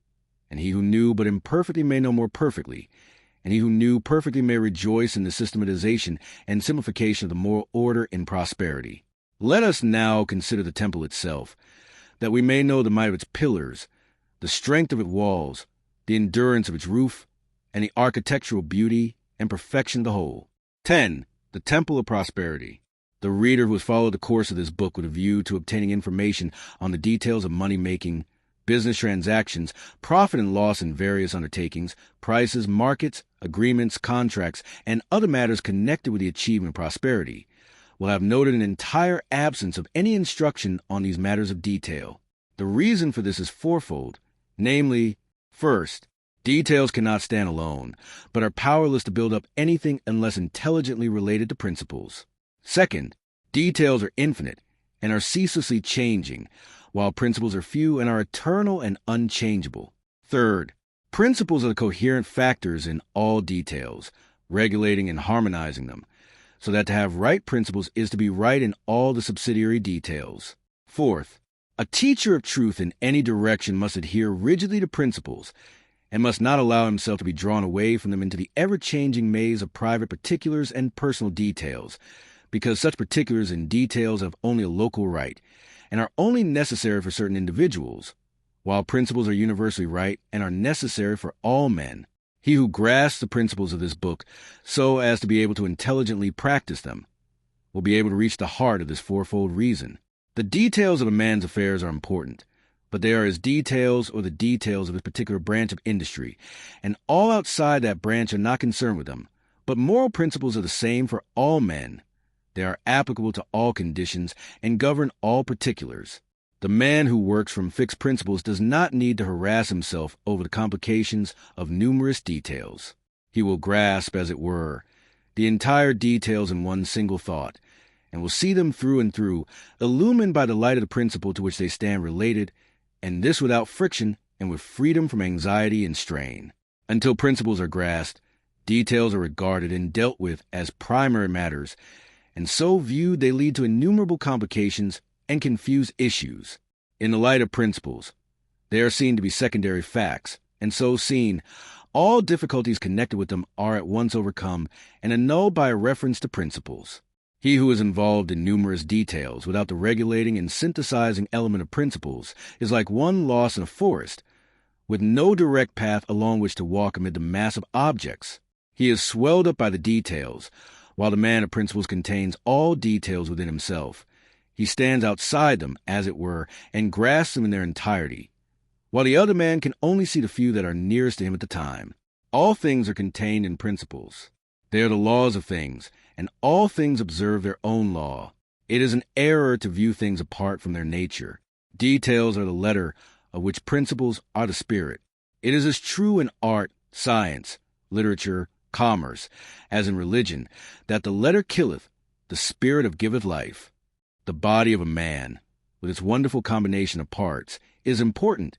And he who knew but imperfectly may know more perfectly, and he who knew perfectly may rejoice in the systematization and simplification of the moral order in prosperity. Let us now consider the temple itself, that we may know the might of its pillars, the strength of its walls, the endurance of its roof, and the architectural beauty and perfection of the whole. 10. The Temple of Prosperity. The reader who has followed the course of this book with a view to obtaining information on the details of money-making, business transactions, profit and loss in various undertakings, prices, markets, agreements, contracts, and other matters connected with the achievement of prosperity, will have noted an entire absence of any instruction on these matters of detail. The reason for this is fourfold, namely, first, details cannot stand alone, but are powerless to build up anything unless intelligently related to principles. Second, details are infinite and are ceaselessly changing, while principles are few and are eternal and unchangeable. Third, principles are the coherent factors in all details, regulating and harmonizing them, so that to have right principles is to be right in all the subsidiary details. Fourth, a teacher of truth in any direction must adhere rigidly to principles, and must not allow himself to be drawn away from them into the ever-changing maze of private particulars and personal details, because such particulars and details have only a local right, and are only necessary for certain individuals, while principles are universally right and are necessary for all men. He who grasps the principles of this book so as to be able to intelligently practice them will be able to reach the heart of this fourfold reason. The details of a man's affairs are important, but they are his details or the details of his particular branch of industry, and all outside that branch are not concerned with them. But moral principles are the same for all men. They are applicable to all conditions and govern all particulars. The man who works from fixed principles does not need to harass himself over the complications of numerous details. He will grasp, as it were, the entire details in one single thought, and will see them through and through, illumined by the light of the principle to which they stand related, and this without friction and with freedom from anxiety and strain. Until principles are grasped, details are regarded and dealt with as primary matters, and so viewed they lead to innumerable complications and confuse issues. In the light of principles, they are seen to be secondary facts, and so seen, all difficulties connected with them are at once overcome and annulled by a reference to principles. He who is involved in numerous details without the regulating and synthesizing element of principles is like one lost in a forest, with no direct path along which to walk amid the mass of objects. He is swelled up by the details, while the man of principles contains all details within himself. He stands outside them, as it were, and grasps them in their entirety, while the other man can only see the few that are nearest to him at the time. All things are contained in principles. They are the laws of things, and all things observe their own law. It is an error to view things apart from their nature. Details are the letter, of which principles are the spirit. It is as true in art, science, literature, commerce, as in religion, that the letter killeth, the spirit of giveth life. The body of a man, with its wonderful combination of parts, is important,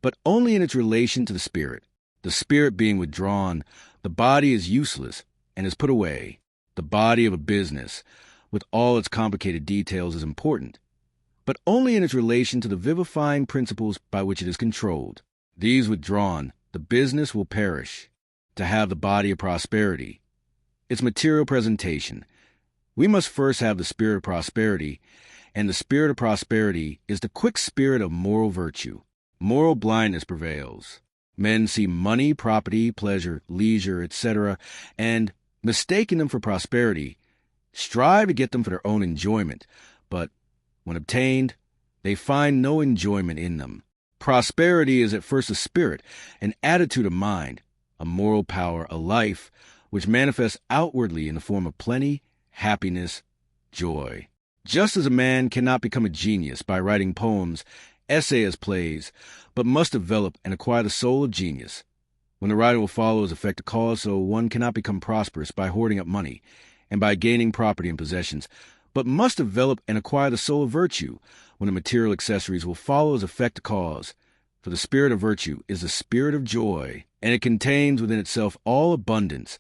but only in its relation to the spirit. The spirit being withdrawn, the body is useless and is put away. The body of a business, with all its complicated details, is important, but only in its relation to the vivifying principles by which it is controlled. These withdrawn, the business will perish. To have the body of prosperity, its material presentation, we must first have the spirit of prosperity, and the spirit of prosperity is the quick spirit of moral virtue. Moral blindness prevails. Men see money, property, pleasure, leisure, etc., and, mistaking them for prosperity, strive to get them for their own enjoyment, but, when obtained, they find no enjoyment in them. Prosperity is at first a spirit, an attitude of mind, a moral power, a life, which manifests outwardly in the form of plenty, happiness, joy. Just as a man cannot become a genius by writing poems, essays, plays, but must develop and acquire the soul of genius. When the writer will follow his effective cause, so one cannot become prosperous by hoarding up money and by gaining property and possessions, but must develop and acquire the soul of virtue, when the material accessories will follow his effective cause. For the spirit of virtue is the spirit of joy, and it contains within itself all abundance,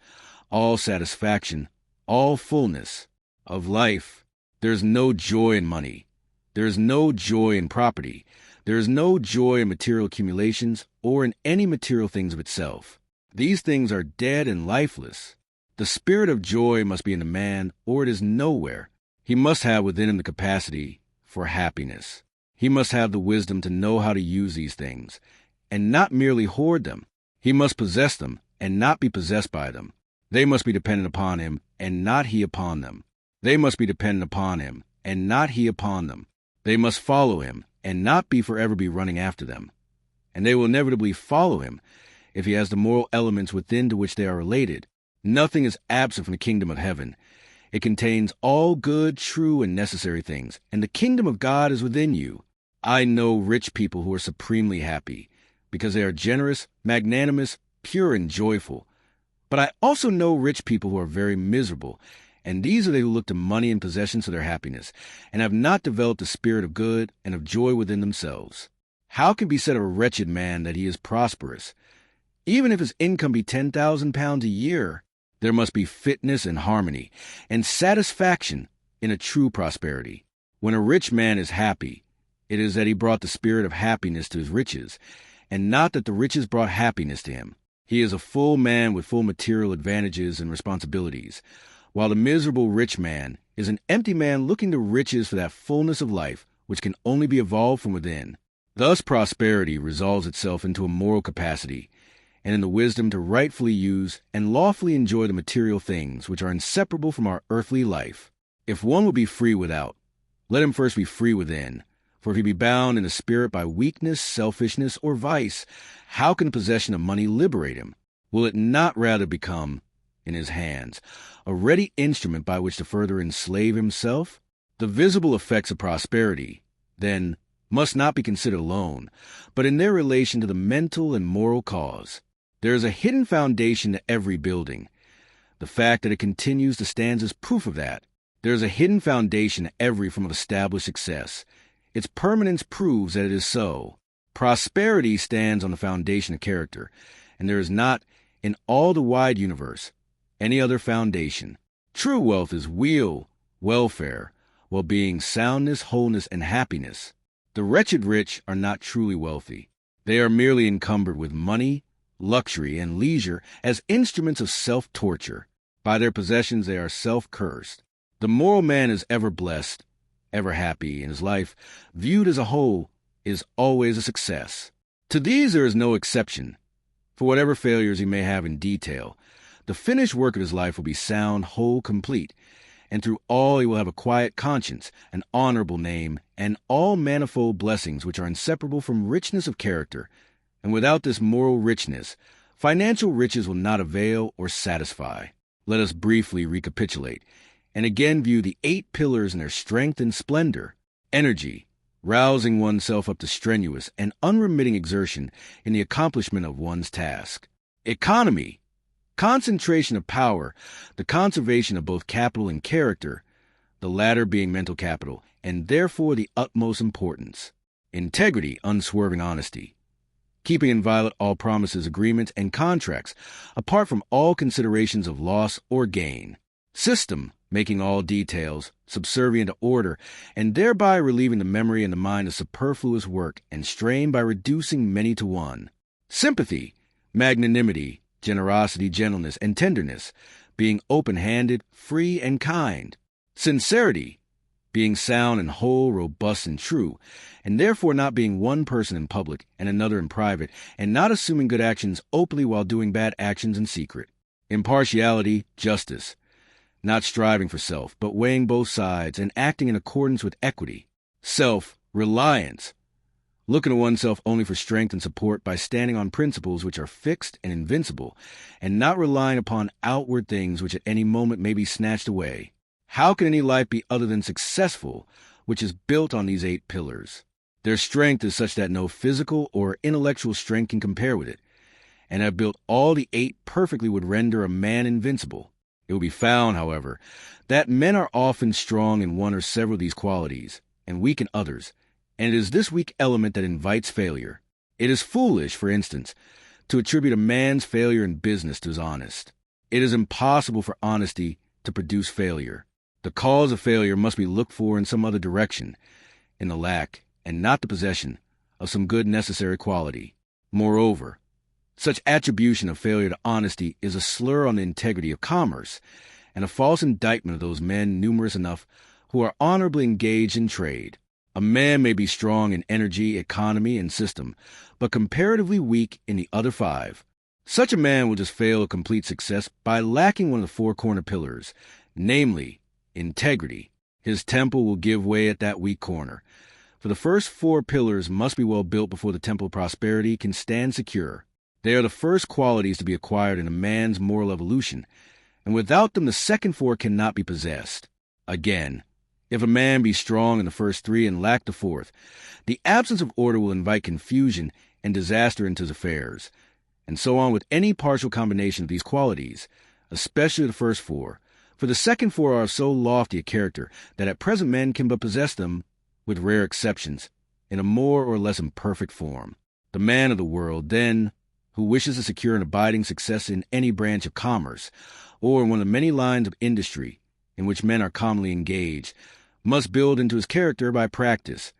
all satisfaction, all fullness of life. There is no joy in money. There is no joy in property. There is no joy in material accumulations or in any material things of itself. These things are dead and lifeless. The spirit of joy must be in the man, or it is nowhere. He must have within him the capacity for happiness. He must have the wisdom to know how to use these things, and not merely hoard them. He must possess them, and not be possessed by them. They must be dependent upon him, and not he upon them. They must be dependent upon him, and not he upon them. They must follow him, and not forever be running after them. And they will inevitably follow him, if he has the moral elements within to which they are related. Nothing is absent from the kingdom of heaven. It contains all good, true, and necessary things, and the kingdom of God is within you. I know rich people who are supremely happy, because they are generous, magnanimous, pure, and joyful. But I also know rich people who are very miserable, and these are they who look to money and possessions for their happiness, and have not developed the spirit of good and of joy within themselves. How can be said of a wretched man that he is prosperous? Even if his income be £10,000 a year, there must be fitness and harmony, and satisfaction in a true prosperity. When a rich man is happy, it is that he brought the spirit of happiness to his riches, and not that the riches brought happiness to him. He is a full man with full material advantages and responsibilities, while the miserable rich man is an empty man looking to riches for that fullness of life which can only be evolved from within. Thus, prosperity resolves itself into a moral capacity and in the wisdom to rightfully use and lawfully enjoy the material things which are inseparable from our earthly life. If one will be free without, let him first be free within. For if he be bound in the spirit by weakness, selfishness, or vice, how can the possession of money liberate him? Will it not rather become, in his hands, a ready instrument by which to further enslave himself? The visible effects of prosperity, then, must not be considered alone, but in their relation to the mental and moral cause. There is a hidden foundation to every building. The fact that it continues to stand is proof of that. There is a hidden foundation to every form of established success. Its permanence proves that it is so. Prosperity stands on the foundation of character, and there is not, in all the wide universe, any other foundation. True wealth is weal, welfare, well-being, soundness, wholeness, and happiness. The wretched rich are not truly wealthy. They are merely encumbered with money, luxury, and leisure as instruments of self-torture. By their possessions they are self-cursed. The moral man is ever blessed, ever happy, and his life, viewed as a whole, is always a success. To these there is no exception. For whatever failures he may have in detail, the finished work of his life will be sound, whole, complete, and through all he will have a quiet conscience, an honorable name, and all manifold blessings which are inseparable from richness of character. And without this moral richness, financial riches will not avail or satisfy. Let us briefly recapitulate, and again view the 8 pillars in their strength and splendor. Energy, rousing oneself up to strenuous and unremitting exertion in the accomplishment of one's task. Economy, concentration of power, the conservation of both capital and character, the latter being mental capital, and therefore the utmost importance. Integrity, unswerving honesty, keeping inviolate all promises, agreements, and contracts, apart from all considerations of loss or gain. System, making all details subservient to order, and thereby relieving the memory and the mind of superfluous work and strain by reducing many to one. Sympathy, magnanimity, generosity, gentleness, and tenderness, being open-handed, free, and kind. Sincerity, being sound and whole, robust and true, and therefore not being one person in public and another in private, and not assuming good actions openly while doing bad actions in secret. Impartiality, justice, not striving for self, but weighing both sides and acting in accordance with equity. Self-reliance, looking to oneself only for strength and support by standing on principles which are fixed and invincible, and not relying upon outward things which at any moment may be snatched away. How can any life be other than successful, which is built on these 8 pillars? Their strength is such that no physical or intellectual strength can compare with it, and have built all the 8 perfectly would render a man invincible. It will be found, however, that men are often strong in one or several of these qualities, and weak in others, and it is this weak element that invites failure. It is foolish, for instance, to attribute a man's failure in business to his honest. It is impossible for honesty to produce failure. The cause of failure must be looked for in some other direction, in the lack, and not the possession, of some good necessary quality. Moreover, such attribution of failure to honesty is a slur on the integrity of commerce, and a false indictment of those men numerous enough who are honorably engaged in trade. A man may be strong in energy, economy, and system, but comparatively weak in the other 5. Such a man will just fail of complete success by lacking one of the 4 corner pillars, namely, integrity. His temple will give way at that weak corner. For the first 4 pillars must be well built before the temple of prosperity can stand secure. They are the first qualities to be acquired in a man's moral evolution, and without them the second 4 cannot be possessed. Again, if a man be strong in the first 3 and lack the 4th, the absence of order will invite confusion and disaster into his affairs, and so on with any partial combination of these qualities, especially the first 4. For the second 4 are of so lofty a character that at present men can but possess them, with rare exceptions, in a more or less imperfect form. The man of the world, then, who wishes to secure an abiding success in any branch of commerce, or in one of the many lines of industry in which men are commonly engaged, must build into his character by practice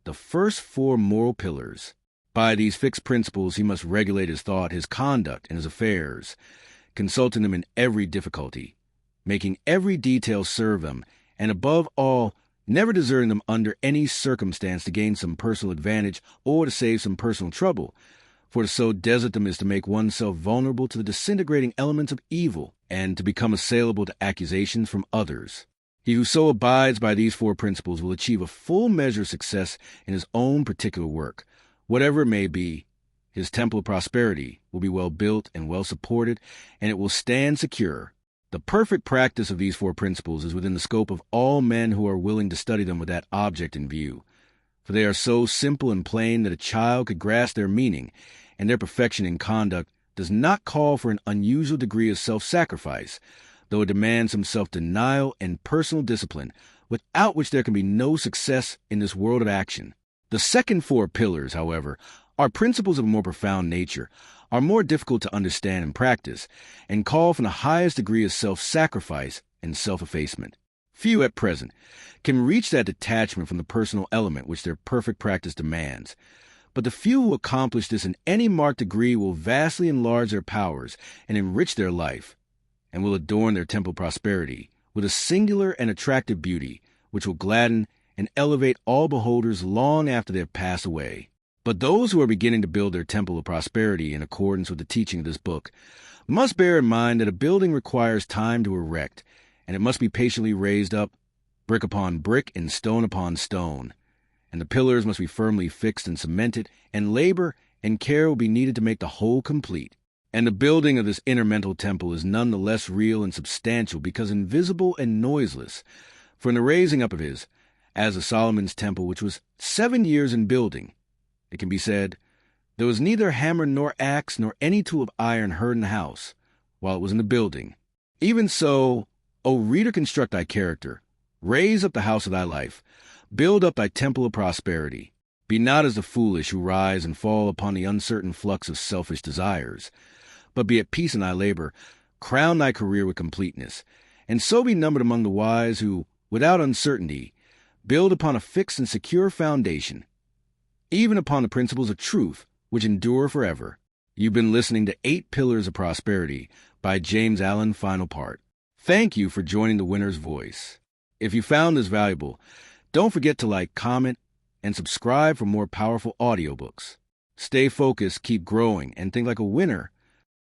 the first 4 moral pillars. By these fixed principles he must regulate his thought, his conduct, and his affairs, consulting them in every difficulty, making every detail serve them, and above all, never deserting them under any circumstance to gain some personal advantage or to save some personal trouble. For to so desert them is to make oneself vulnerable to the disintegrating elements of evil and to become assailable to accusations from others. He who so abides by these four principles will achieve a full measure of success in his own particular work, whatever it may be. His temple of prosperity will be well built and well supported, and it will stand secure. The perfect practice of these four principles is within the scope of all men who are willing to study them with that object in view. For they are so simple and plain that a child could grasp their meaning, and their perfection in conduct does not call for an unusual degree of self-sacrifice, though it demands some self-denial and personal discipline, without which there can be no success in this world of action. The second four pillars, however, are principles of a more profound nature, are more difficult to understand and practice, and call for the highest degree of self-sacrifice and self-effacement. Few at present can reach that detachment from the personal element which their perfect practice demands, but the few who accomplish this in any marked degree will vastly enlarge their powers and enrich their life, and will adorn their temple prosperity with a singular and attractive beauty which will gladden and elevate all beholders long after they have passed away. But those who are beginning to build their temple of prosperity in accordance with the teaching of this book must bear in mind that a building requires time to erect, and it must be patiently raised up, brick upon brick and stone upon stone. And the pillars must be firmly fixed and cemented, and labor and care will be needed to make the whole complete. And the building of this inner mental temple is none the less real and substantial because invisible and noiseless. For in the raising up of his, as of Solomon's temple, which was 7 years in building, it can be said, there was neither hammer nor axe nor any tool of iron heard in the house, while it was in the building. Even so, O reader, construct thy character, raise up the house of thy life, build up thy temple of prosperity. Be not as the foolish who rise and fall upon the uncertain flux of selfish desires, but be at peace in thy labor, crown thy career with completeness, and so be numbered among the wise who, without uncertainty, build upon a fixed and secure foundation, even upon the principles of truth, which endure forever. You've been listening to 8 Pillars of Prosperity by James Allen, final part. Thank you for joining the Winner's Voice. If you found this valuable, don't forget to like, comment, and subscribe for more powerful audiobooks. Stay focused, keep growing, and think like a winner